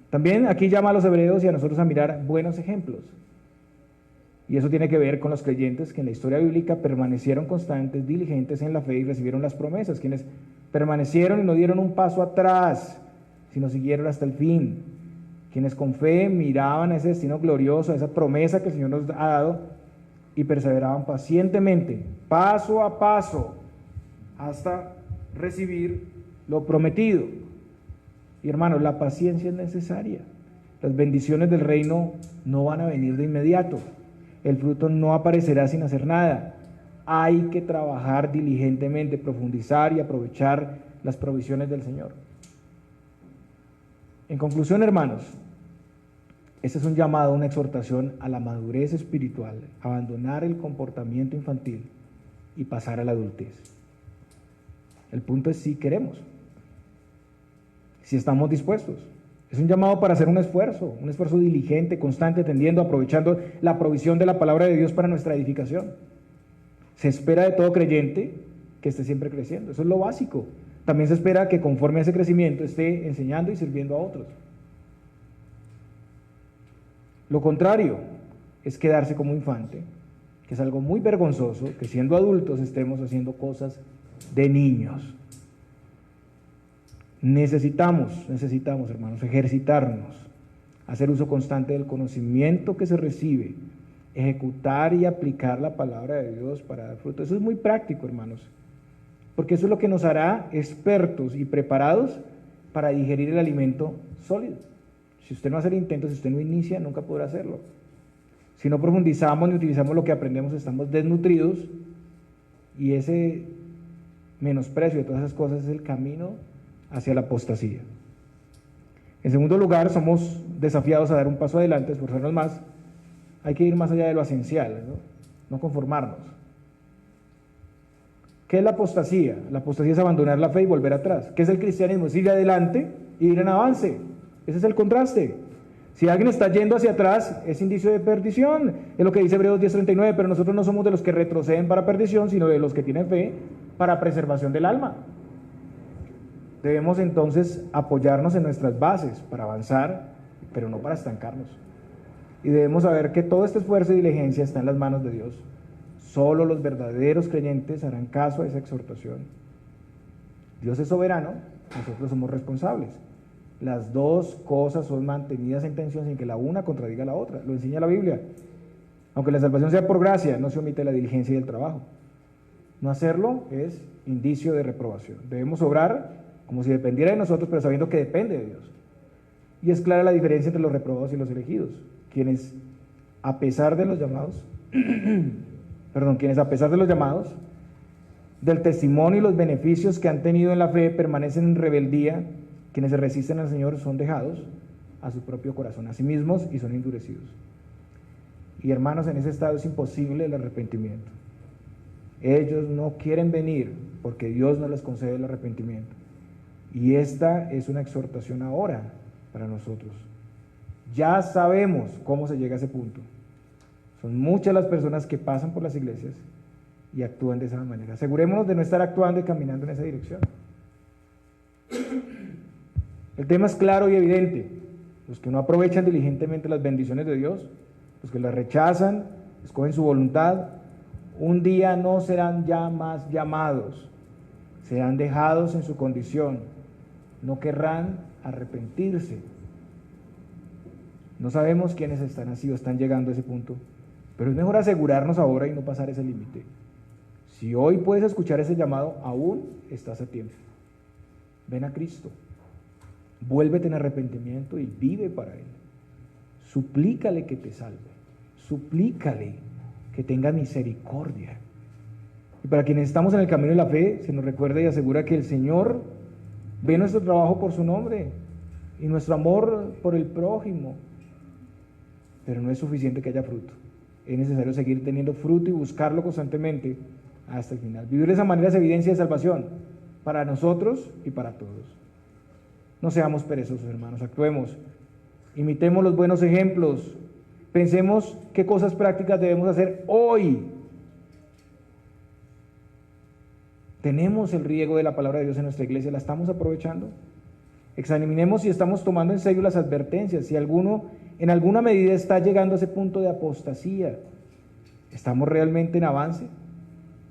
También aquí llama a los hebreos y a nosotros a mirar buenos ejemplos. Y eso tiene que ver con los creyentes que en la historia bíblica permanecieron constantes, diligentes en la fe y recibieron las promesas, quienes permanecieron y no dieron un paso atrás, sino siguieron hasta el fin, quienes con fe miraban a ese destino glorioso, a esa promesa que el Señor nos ha dado, y perseveraban pacientemente, paso a paso, hasta recibir lo prometido. Y hermanos, la paciencia es necesaria. Las bendiciones del reino no van a venir de inmediato. El fruto no aparecerá sin hacer nada. Hay que trabajar diligentemente, profundizar y aprovechar las provisiones del Señor. En conclusión, hermanos, este es un llamado, una exhortación a la madurez espiritual, abandonar el comportamiento infantil y pasar a la adultez. El punto es si queremos, si estamos dispuestos. Es un llamado para hacer un esfuerzo diligente, constante, tendiendo, aprovechando la provisión de la palabra de Dios para nuestra edificación. Se espera de todo creyente que esté siempre creciendo, eso es lo básico. También se espera que conforme a ese crecimiento esté enseñando y sirviendo a otros. Lo contrario es quedarse como infante, que es algo muy vergonzoso, que siendo adultos estemos haciendo cosas de niños. Necesitamos, hermanos, ejercitarnos, hacer uso constante del conocimiento que se recibe, ejecutar y aplicar la palabra de Dios para dar fruto. Eso es muy práctico, hermanos, porque eso es lo que nos hará expertos y preparados para digerir el alimento sólido. Si usted no hace el intento, si usted no inicia, nunca podrá hacerlo. Si no profundizamos ni utilizamos lo que aprendemos, estamos desnutridos, y ese menosprecio de todas esas cosas es el camino hacia la apostasía. En segundo lugar, somos desafiados a dar un paso adelante, esforzarnos más. Hay que ir más allá de lo esencial, no conformarnos. ¿Qué es la apostasía? La apostasía es abandonar la fe y volver atrás. ¿Qué es el cristianismo? Es ir adelante y ir en avance. Ese es el contraste. Si alguien está yendo hacia atrás, es indicio de perdición. Es lo que dice Hebreos 10:39, pero nosotros no somos de los que retroceden para perdición, sino de los que tienen fe para preservación del alma. Debemos entonces apoyarnos en nuestras bases para avanzar, pero no para estancarnos. Y debemos saber que todo este esfuerzo y diligencia está en las manos de Dios. Solo los verdaderos creyentes harán caso a esa exhortación. Dios es soberano, nosotros somos responsables. Las dos cosas son mantenidas en tensión sin que la una contradiga a la otra. Lo enseña la Biblia. Aunque la salvación sea por gracia, no se omite la diligencia y el trabajo. No hacerlo es indicio de reprobación. Debemos obrar como si dependiera de nosotros, pero sabiendo que depende de Dios. Y es clara la diferencia entre los reprobados y los elegidos, quienes a pesar de los llamados, del testimonio y los beneficios que han tenido en la fe, permanecen en rebeldía. Quienes se resisten al Señor son dejados a su propio corazón, a sí mismos, y son endurecidos. Y hermanos, en ese estado es imposible el arrepentimiento. Ellos no quieren venir porque Dios no les concede el arrepentimiento. Y esta es una exhortación ahora para nosotros. Ya sabemos cómo se llega a ese punto. Son muchas las personas que pasan por las iglesias y actúan de esa manera. Asegurémonos de no estar actuando y caminando en esa dirección. El tema es claro y evidente. Los que no aprovechan diligentemente las bendiciones de Dios, los que las rechazan, escogen su voluntad, un día no serán ya más llamados, serán dejados en su condición, no querrán arrepentirse. No sabemos quiénes están así o están llegando a ese punto, pero es mejor asegurarnos ahora y no pasar ese límite. Si hoy puedes escuchar ese llamado, aún estás a tiempo. Ven a Cristo. Vuélvete en arrepentimiento y vive para Él. Suplícale que te salve. Suplícale que tenga misericordia. Y para quienes estamos en el camino de la fe, se nos recuerda y asegura que el Señor ve nuestro trabajo por su nombre y nuestro amor por el prójimo. Pero no es suficiente que haya fruto. Es necesario seguir teniendo fruto y buscarlo constantemente hasta el final. Vivir de esa manera es evidencia de salvación para nosotros y para todos. No seamos perezosos, hermanos, actuemos, imitemos los buenos ejemplos, pensemos qué cosas prácticas debemos hacer hoy. ¿Tenemos el riego de la palabra de Dios en nuestra iglesia? ¿La estamos aprovechando? Examinemos si estamos tomando en serio las advertencias, si alguno en alguna medida está llegando a ese punto de apostasía. ¿Estamos realmente en avance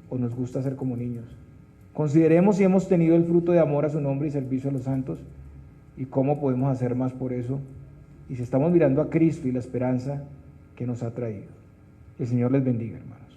o nos gusta ser como niños? Consideremos si hemos tenido el fruto de amor a su nombre y servicio a los santos, y cómo podemos hacer más por eso, y si estamos mirando a Cristo y la esperanza que nos ha traído. El Señor les bendiga, hermanos.